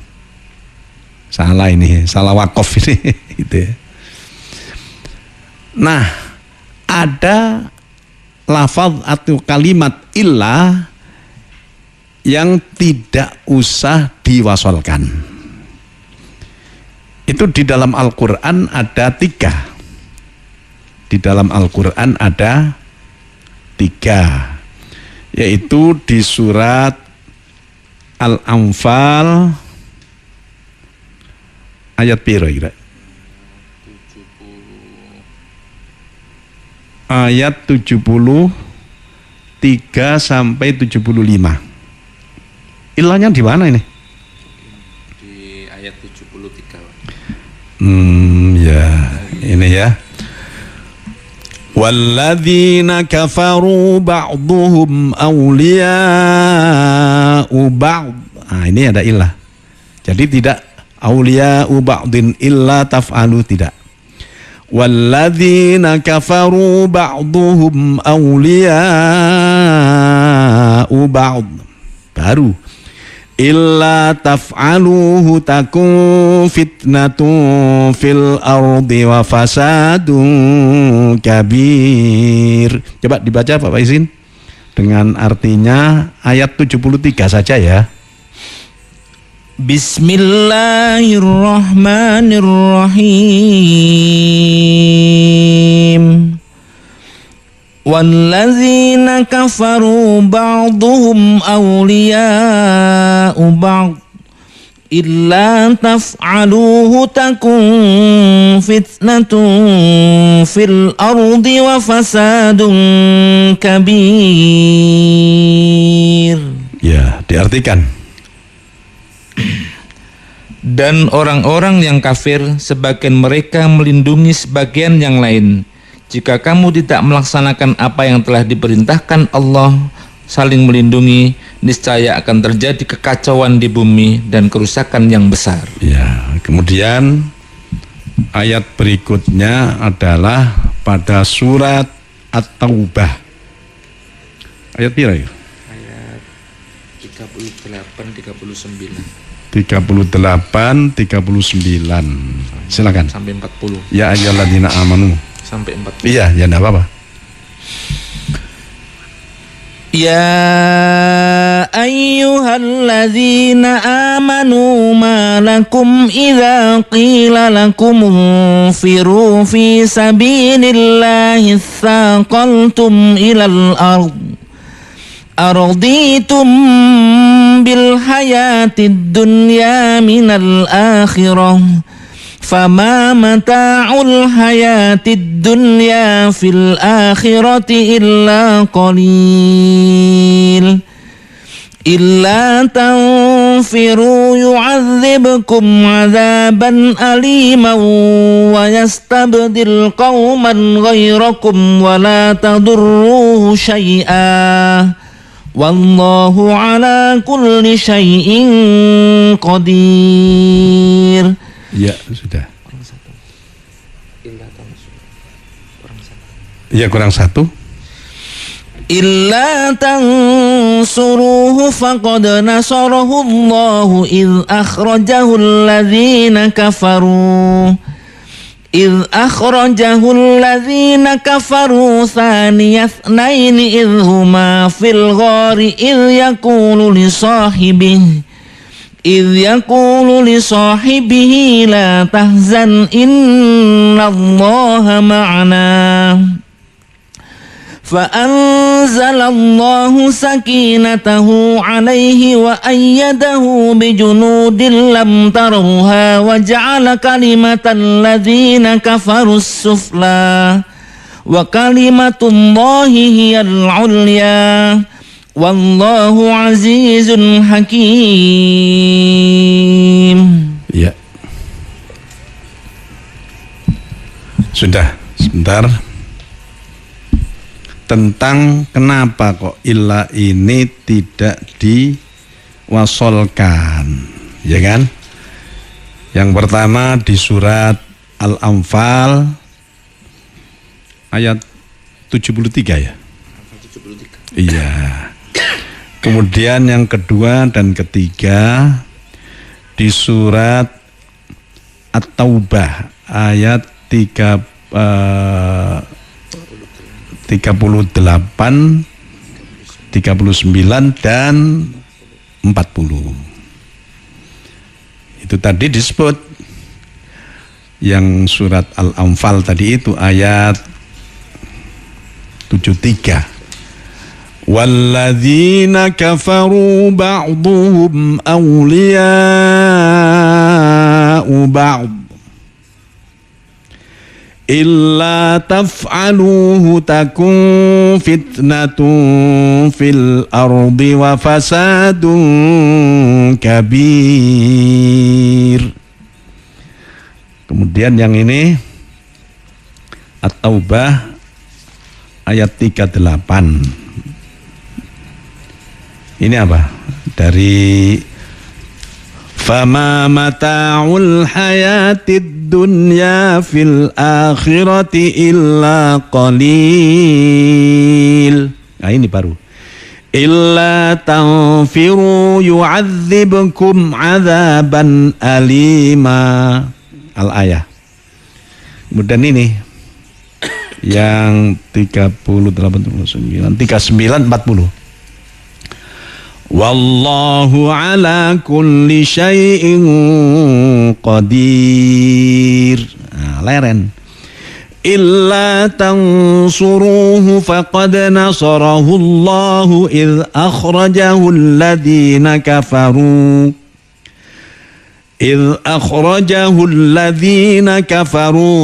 Salah ini, salah wakaf ini. Gitu ya. Nah, ada lafaz atau kalimat illa yang tidak usah diwasolkan. Itu di dalam Al-Quran ada 3. Di dalam Al-Quran ada 3. Yaitu di surat Al-Anfal ayat piro kira? Ayat 73 sampai 75. Ilahnya di mana ini? Di ayat 73. Ya, ini ya. Walladzina kafaru ba'duhum awliya'u ba'd. Nah, ini ada ilah. Jadi tidak awliya'u ba'din illa taf'alu, tidak. Walladzina kafaru ba'duhum awliya'u ba'd. Baru illa taf'aluhu takun fitnatun fil ardi wa fasadun kabir. Coba dibaca Pak Izin dengan artinya ayat 73 saja ya. Bismillahirrahmanirrahim. Walladzina kafaru ba'duhum awliya'u ba'd illa taf'aluhu takun fitnatun fil ardi wa fasadun kabir. Ya, diartikan. Dan orang-orang yang kafir sebagian mereka melindungi sebagian yang lain. Jika kamu tidak melaksanakan apa yang telah diperintahkan Allah, saling melindungi, niscaya akan terjadi kekacauan di bumi dan kerusakan yang besar. Ya, kemudian ayat berikutnya adalah pada surat At-Taubah. Ayat berapa ya? Ayat 38 39. 38 39. Silakan. Sampai 40. Ya ayyuhalladzina amanu. Sampai 40. Iya, ya enggak apa-apa. Ya ayyuhalladzina amanu ma lakum idza qila lakum unfiru fi sabilillahi tsaqaltum ilal ard araditum bil hayatid dunya minal akhirah fama mata'ul hayatid dunya fil akhirati illa qalil illa tanfiru yu'adzibkum 'adzaban aliman wa yastabdil qauman ghairakum wa la tadurruhu syai'a wallahu ala kulli syai'in qadir. Ya, sudah. Ya, kurang satu. Illa tansuruhu faqad nasarahu Allahu idh akhrajahu alladhina kafaru thaniya ithnaini idh huma fil ghari idh yaqulu li sahibihi la tahzan innallaha ma'ana. فأنزل الله سكينته عليه وأيده بجنود لم تروها وجعل كلمة الذين كفروا السفلى وكلمة الله هي العليا والله عزيز حكيم. Ya. Sudah, sebentar. Tentang kenapa kok illa ini tidak diwasolkan, ya kan? Yang pertama di surat Al-Anfal ayat 73 ya? 73. Iya. Kemudian yang kedua dan ketiga di surat At-Taubah ayat 38, 39 dan 40. Itu tadi disebut yang surat Al-Anfal tadi itu ayat 73. Walladzina kafaru ba'duhum awliya'u ba'd illa taf'aluhu takun fitnatun fil ardi wa fasadun kabir. Kemudian yang ini At-Taubah ayat 38. Ini apa? Dari fama mata'ul hayatid dunya fil akhirati illa qalil. Nah ini baru. Illa tanfiru yu'adzibkum adzaban alima. Al-ayah. Kemudian ini yang 38, 39, 40. Wallahu ala kulli syai'in qadir. Nah, leren. Illa tansuruhu faqad nasarahu Allahu idh akhrajahu alladhina kafaru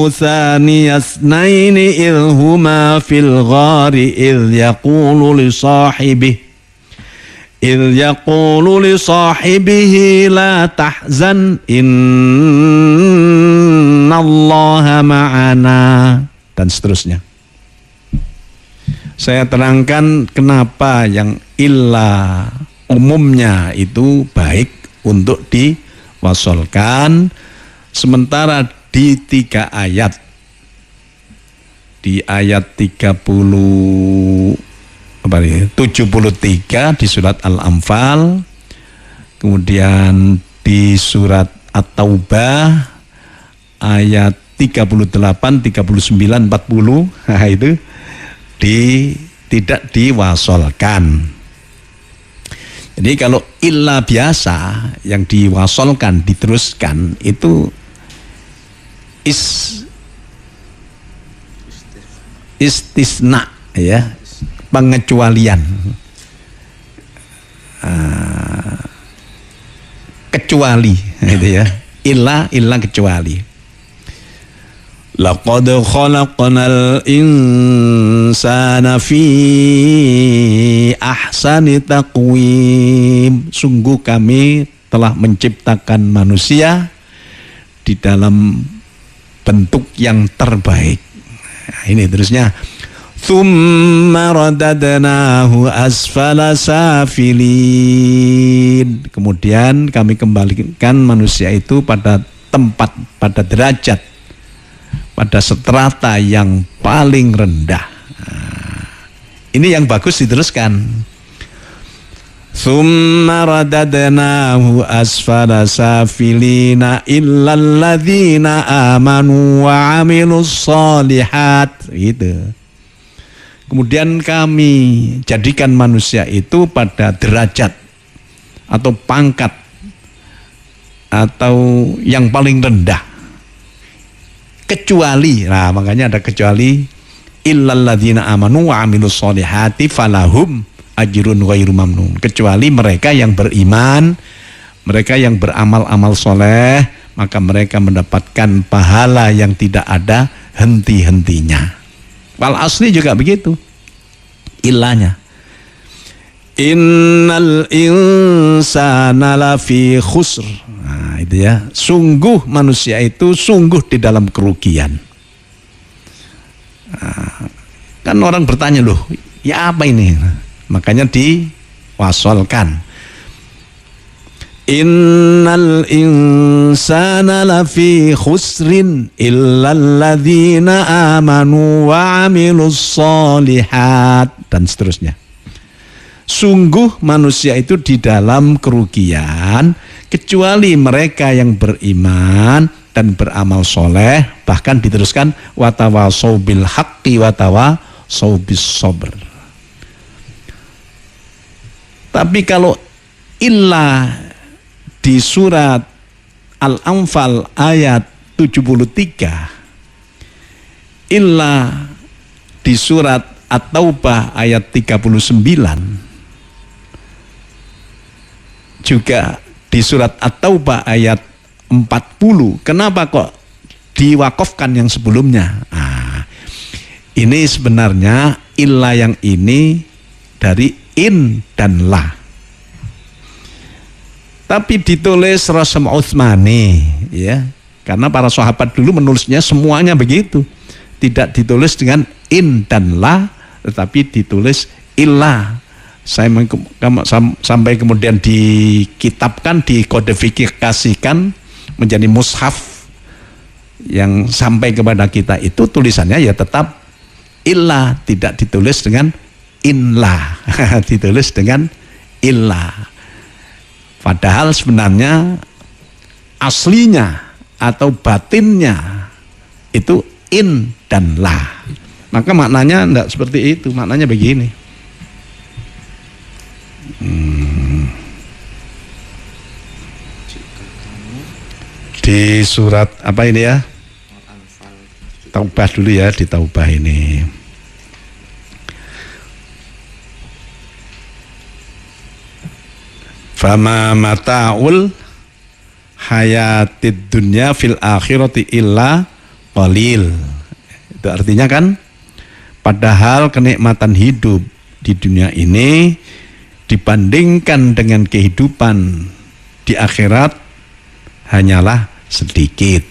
thaniya itsnaini idh huma fil ghari idh yaqulu li sahibihi la tahzan innallaha ma'ana, dan seterusnya. Saya terangkan kenapa yang illa umumnya itu baik untuk diwasolkan, sementara di 3 ayat, di ayat 73 di surat Al-Anfal, kemudian di surat At-Taubah ayat 38, 39, 40, nah itu tidak diwasolkan. Jadi kalau illa biasa yang diwasolkan, diteruskan, itu istisna, ya, pengecualian, kecuali, gitu ya. Illa kecuali. Laqad khalaqnal insana fi ahsani taqwim. Sungguh kami telah menciptakan manusia di dalam bentuk yang terbaik. Nah, ini terusnya. Tsumma radadnahu asfala safilin. Kemudian kami kembalikan manusia itu pada tempat, pada derajat, pada strata yang paling rendah. Ini yang bagus diteruskan. Tsumma radadnahu asfala safilina illal ladzina amanu wa 'amilus shalihat. Gitu. Kemudian kami jadikan manusia itu pada derajat atau pangkat atau yang paling rendah. Kecuali, nah makanya ada kecuali illal ladzina amanu wa 'amilus sholihati falahum ajrun ghairu mamnun. Kecuali mereka yang beriman, mereka yang beramal-amal soleh, maka mereka mendapatkan pahala yang tidak ada henti-hentinya. Wal asli juga begitu. Ilahnya. Innal insana lafi khusr. Nah, itu ya. Sungguh manusia itu sungguh di dalam kerugian. Nah, kan orang bertanya, loh, ya apa ini? Makanya diwasolkan. Innal insana lafi khusrin illal ladzina amanu wa 'amilus sholihat, dan seterusnya. Sungguh manusia itu di dalam kerugian kecuali mereka yang beriman dan beramal soleh, bahkan diteruskan watawasau bil haqqi watawasau bis sabr. Tapi kalau illa di surat Al-Anfal ayat 73, illa di surat At-Taubah ayat 39, juga di surat At-Taubah ayat 40. Kenapa kok diwakafkan yang sebelumnya? Nah, ini sebenarnya illa yang ini dari in dan la. Tapi ditulis Rasam Utsmani, ya. Karena para sahabat dulu menulisnya semuanya begitu. Tidak ditulis dengan in dan la, tetapi ditulis illa. Sampai kemudian dikitabkan, dikodifikasikan menjadi mushaf yang sampai kepada kita itu tulisannya ya tetap illa, tidak ditulis dengan inla, ditulis dengan illa. Padahal sebenarnya aslinya atau batinnya itu in dan la. Maka maknanya tidak seperti itu, maknanya begini. Di surat apa ini ya? Taubah dulu ya, di Taubah ini. Fama mata'ul hayatid dunya fil akhirati illa qalil. Itu artinya kan, padahal kenikmatan hidup di dunia ini dibandingkan dengan kehidupan di akhirat hanyalah sedikit.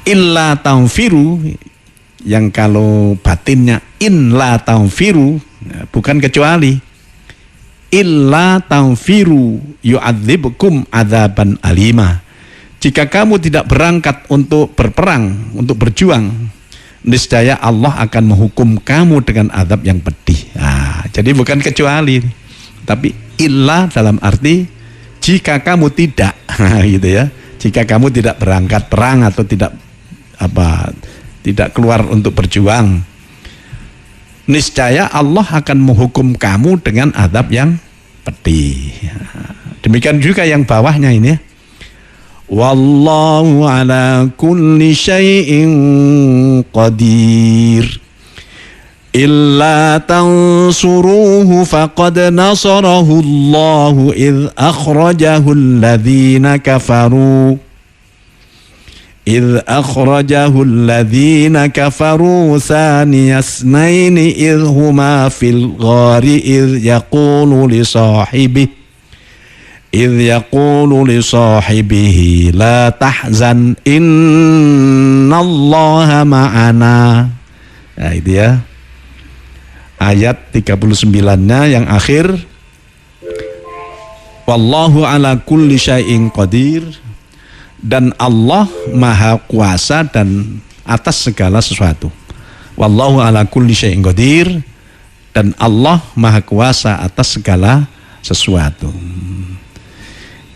Illa taunfiru, yang kalau batinnya in la taunfiru, bukan kecuali. Illa taunfiru yu'adzibkum adzaban alima. Jika kamu tidak berangkat untuk berperang, untuk berjuang, niscaya Allah akan menghukum kamu dengan azab yang pedih. Nah, jadi bukan kecuali, tapi illa dalam arti jika kamu tidak, gitu ya. Jika kamu tidak berangkat perang atau tidak keluar untuk berjuang, niscaya Allah akan menghukum kamu dengan azab yang pedih. Demikian juga yang bawahnya ini. Wallahu ala kulli syai'in qadir. Illa tansuruhu faqad nasarahu Allahu idh akhrajahu alladhina kafaru. إذ أخرجه الذين كفروا ثاني اثنين إذ هما في الغار إذ يقول لصاحبه لا تحزن إن الله معنا. Nah, itu ya ayat 39-nya yang akhir, wallahu ala kulli syai'in qadir, dan Allah maha kuasa dan atas segala sesuatu. Wallahu ala kulli syai'in qadir, dan Allah maha kuasa atas segala sesuatu.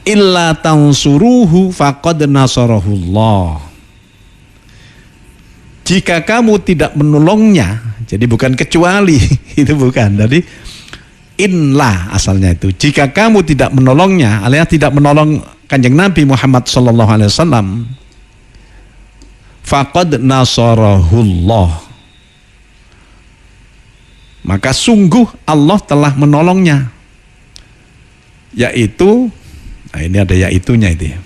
Illa tansuruhu faqad nasarahullah. Jika kamu tidak menolongnya, jadi bukan kecuali, itu bukan. Jadi inlah asalnya itu. Jika kamu tidak menolongnya, alias tidak menolong Kanjeng Nabi Muhammad sallallahu alaihi wasallam, faqad nasarahullah, maka sungguh Allah telah menolongnya. Yaitu, nah ini ada yaitunya itu ya.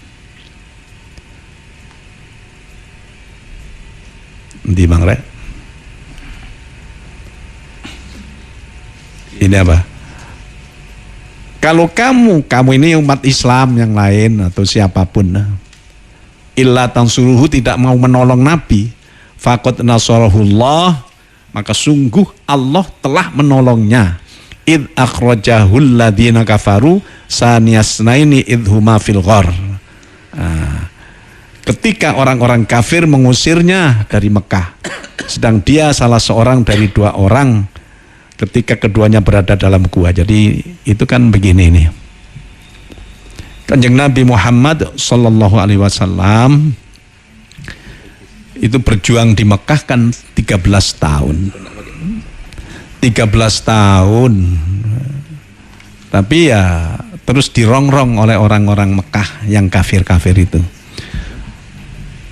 Di Bang Re. Ini apa? Kalau kamu ini umat Islam yang lain atau siapapun, illa tansuruhu, tidak mau menolong Nabi, faqad nasarahullah, maka sungguh Allah telah menolongnya. Id akhrajahul ladzina kafaru saniyasnaini idhuma fil ghar. Ketika orang-orang kafir mengusirnya dari Mekah, sedang dia salah seorang dari dua orang ketika keduanya berada dalam gua. Jadi itu kan begini nih. Kanjeng Nabi Muhammad sallallahu alaihi wasallam itu berjuang di Mekah kan 13 tahun. 13 tahun. Tapi ya terus dirongrong oleh orang-orang Mekah yang kafir-kafir itu.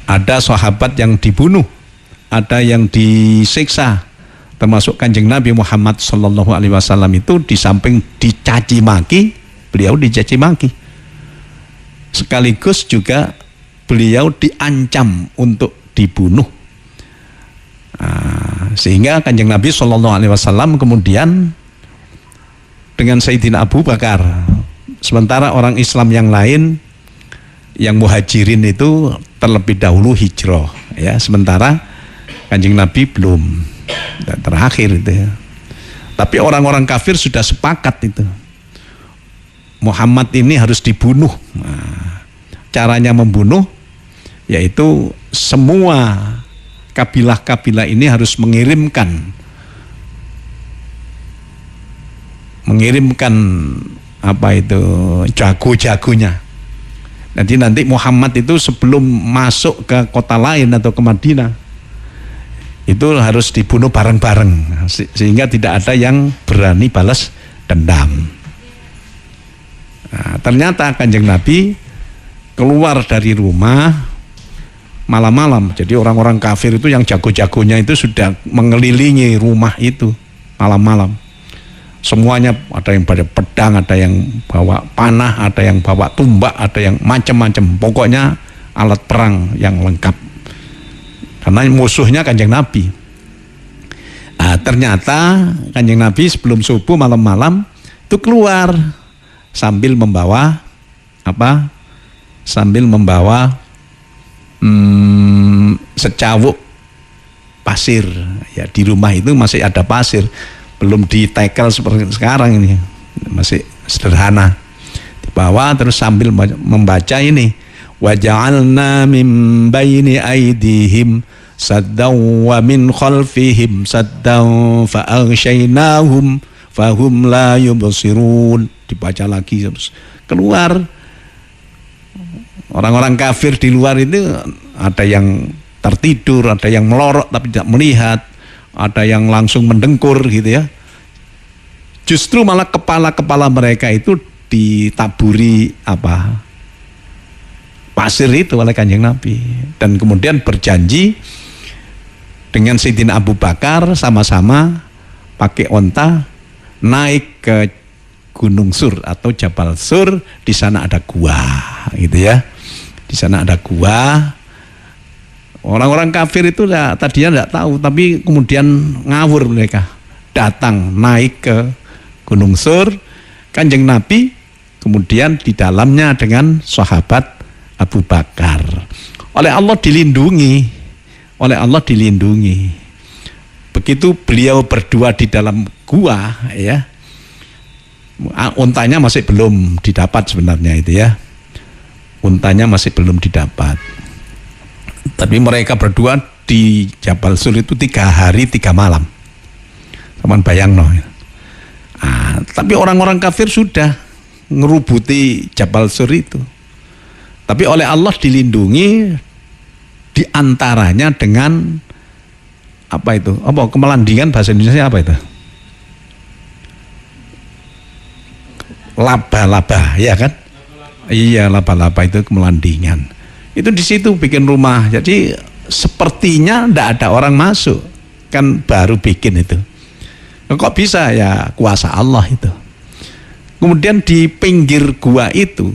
Ada sahabat yang dibunuh, ada yang disiksa, termasuk Kanjeng Nabi Muhammad sallallahu alaihi wasallam itu di samping dicaci maki, beliau dicaci maki, sekaligus juga beliau diancam untuk dibunuh. Sehingga Kanjeng Nabi sallallahu alaihi wasallam kemudian dengan Sayyidina Abu Bakar, sementara orang Islam yang lain yang muhajirin itu terlebih dahulu hijrah ya, sementara Kanjeng Nabi belum, terakhir itu ya. Tapi orang-orang kafir sudah sepakat itu, Muhammad ini harus dibunuh. Caranya membunuh yaitu semua kabilah-kabilah ini harus mengirimkan apa itu, jago-jagonya. Jadi nanti Muhammad itu sebelum masuk ke kota lain atau ke Madinah itu harus dibunuh bareng-bareng, sehingga tidak ada yang berani balas dendam. Ternyata Kanjeng Nabi keluar dari rumah malam-malam. Jadi orang-orang kafir itu yang jago-jagonya itu sudah mengelilingi rumah itu malam-malam. Semuanya, ada yang bawa pedang, ada yang bawa panah, ada yang bawa tumbak, ada yang macam-macam. Pokoknya alat perang yang lengkap. Karena musuhnya Kanjeng Nabi. Ternyata Kanjeng Nabi sebelum subuh malam-malam itu keluar sambil membawa apa? Sambil membawa secawuk pasir. Ya, di rumah itu masih ada pasir. Belum ditekel seperti sekarang ini, masih sederhana. Dibawa terus sambil membaca ini, wa ja'alna min baini aydihim saddaw wa min khalfihim saddaw fa aghshaynahum fahum la yubsirun. Dibaca lagi terus keluar. Orang-orang kafir di luar itu ada yang tertidur, ada yang melorot tapi tidak melihat, ada yang langsung mendengkur gitu ya. Justru malah kepala-kepala mereka itu ditaburi apa? Pasir itu oleh Kanjeng Nabi. Dan kemudian berjanji dengan Sayyidina Abu Bakar sama-sama pakai onta naik ke Gunung Sur atau Jabal Sur. Di sana ada gua gitu ya. Di sana ada gua. Orang-orang kafir itu tadinya tidak tahu, tapi kemudian ngawur mereka, datang naik ke Gunung Sur. Kanjeng Nabi kemudian di dalamnya dengan sahabat Abu Bakar. Oleh Allah dilindungi. Begitu beliau berdua di dalam gua ya, untanya masih belum didapat sebenarnya itu ya. Untanya masih belum didapat. Tapi mereka berdua di Jabal Sur itu 3 hari 3 malam. Saman bayang no. Tapi orang-orang kafir sudah ngerubuti Jabal Sur itu. Tapi oleh Allah dilindungi diantaranya dengan apa itu? Apa kemelandingan bahasa Indonesia apa itu? Laba-laba, ya kan? Iya, laba-laba itu kemelandingan. Itu di situ bikin rumah. Jadi sepertinya tidak ada orang masuk. Kan baru bikin itu. Kok bisa? Ya kuasa Allah itu. Kemudian di pinggir gua itu,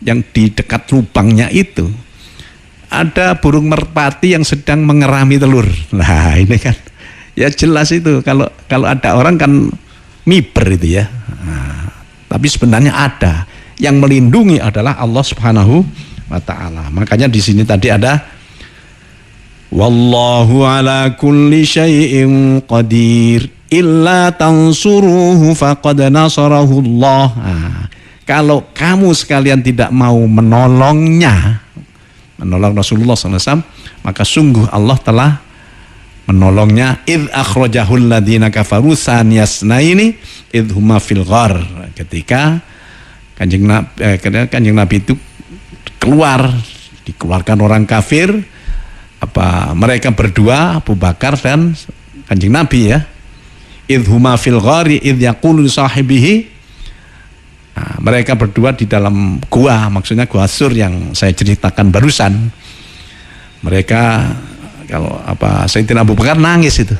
yang di dekat lubangnya itu, ada burung merpati yang sedang mengerami telur. Nah ini kan, ya jelas itu. Kalau ada orang kan miber itu ya. Tapi sebenarnya ada yang melindungi adalah Allah Subhanahu wa taala. Makanya di sini tadi ada wallahu ala kulli syai'in qadir illa tansuruhu faqad nasarahu Allah. Kalau kamu sekalian tidak mau menolong Rasulullah SAW, maka sungguh Allah telah menolongnya. Idh akhrajahul ladina kafaru saniyasnaini idh huma fil ghar. Ketika kanjeng Nabi itu dikeluarkan orang kafir, mereka berdua, Abu Bakar dan kanjeng Nabi ya. Idh huma fil ghari idh yaqulu sahibihi. Mereka berdua di dalam gua, maksudnya gua Sur yang saya ceritakan barusan. Mereka Sayyidina Abu Bakar nangis itu.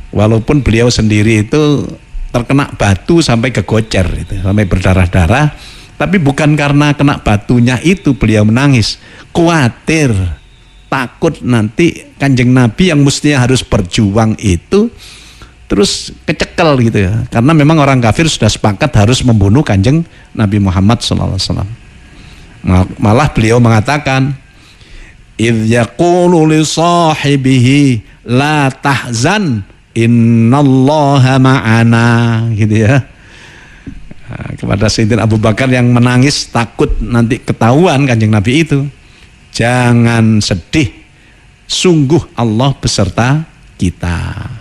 Walaupun beliau sendiri itu terkena batu sampai kegocer itu, sampai berdarah-darah, tapi bukan karena kena batunya itu beliau menangis. Khawatir, takut nanti kanjeng Nabi yang mestinya harus berjuang itu terus kecekel gitu ya. Karena memang orang kafir sudah sepakat harus membunuh kanjeng Nabi Muhammad SAW. Malah beliau mengatakan, idh yaqulu li sahibihi la tahzan innallaha ma'ana, gitu ya. Kepada Sayyidina Abu Bakar yang menangis takut nanti ketahuan kanjeng Nabi itu, jangan sedih, sungguh Allah beserta kita.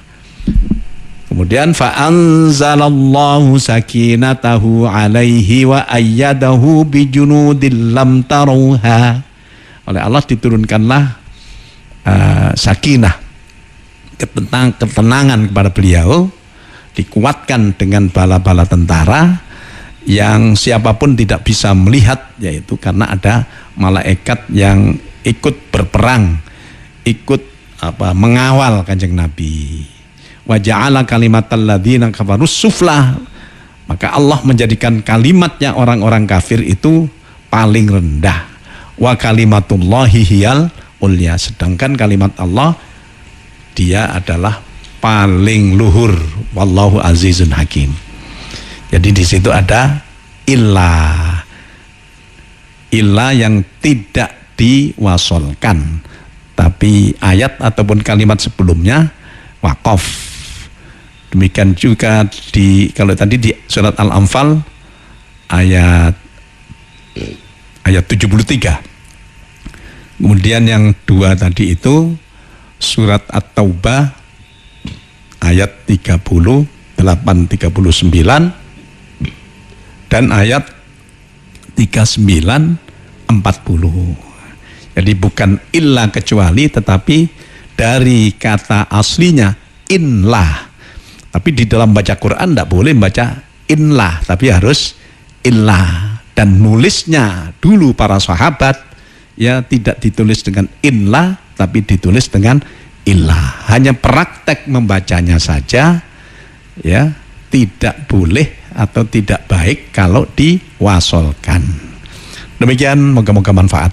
Kemudian fa'anzalallahu sakinatahu alaihi wa ayyadahu bijunudil lam taruha. Oleh Allah diturunkanlah sakinah, ketenangan kepada beliau, dikuatkan dengan bala-bala tentara yang siapapun tidak bisa melihat, yaitu karena ada malaikat yang ikut berperang, ikut mengawal kanjeng Nabi. Wa ja'ala kalimatal ladzina kafaru suflah, maka Allah menjadikan kalimatnya orang-orang kafir itu paling rendah. Wa kalimatullahi hiyal ulya, sedangkan kalimat Allah dia adalah paling luhur. Wallahu azizun hakim. Jadi di situ ada illah yang tidak diwasolkan, tapi ayat ataupun kalimat sebelumnya waqaf. Demikian juga kalau tadi di surat Al-Anfal ayat 73. Kemudian yang dua tadi itu surat At-Taubah ayat 38 39 dan ayat 39 40. Jadi bukan illa kecuali, tetapi dari kata aslinya inlah. Tapi di dalam baca Quran tidak boleh baca inlah, tapi harus illah. Dan nulisnya dulu para sahabat ya tidak ditulis dengan inlah, tapi ditulis dengan illah. Hanya praktek membacanya saja ya, tidak boleh atau tidak baik kalau diwasolkan. Demikian, moga-moga manfaat.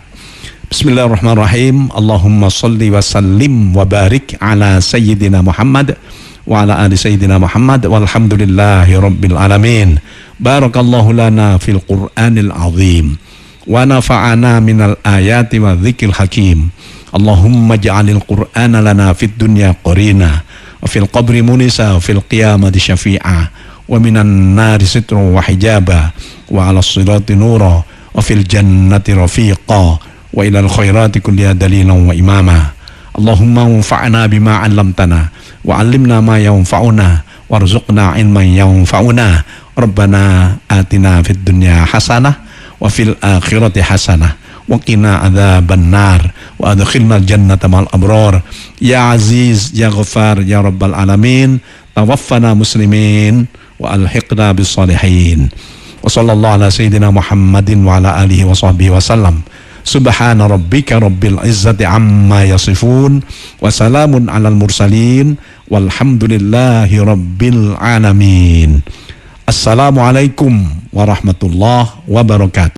Bismillahirrahmanirrahim. Allahumma salli wa sallim wa barik ala sayyidina Muhammad wa ala ali sayyidina Muhammad walhamdulillahi rabbil alamin. Barakallahu lana fil Qur'anil azim wa nafa'ana minal ayati wa dzikril hakim. Allahumma ja'alil Qur'ana lana fid dunya qarina wa fil qabri munisa wa fil qiyamati syafi'a wa minan nari sitru wa hijaba wa ala sirati nura wa fil jannati rafiqa wa ilal khairati kulliha dalilan wa imama. Allahumma anfa'na bima 'allamtana wa 'allimna ma yanfa'una warzuqna ilman yanfa'una. Rabbana atina fid dunya hasanah wa fil akhirati hasanah wa qina adzabannar wa adkhilna jannata ma'al abrar. Ya Aziz ya Ghaffar ya Rabbal alamin, tawaffana muslimin wa alhiqna bis salihin. Wa sallallahu ala sayyidina Muhammadin wa ala alihi wa sahbihi wa sallam. Subhana rabbika rabbil izzati amma yasifun wa salamun alal mursalin walhamdulillahi rabbil alamin. Assalamualaikum warahmatullahi wabarakatuh.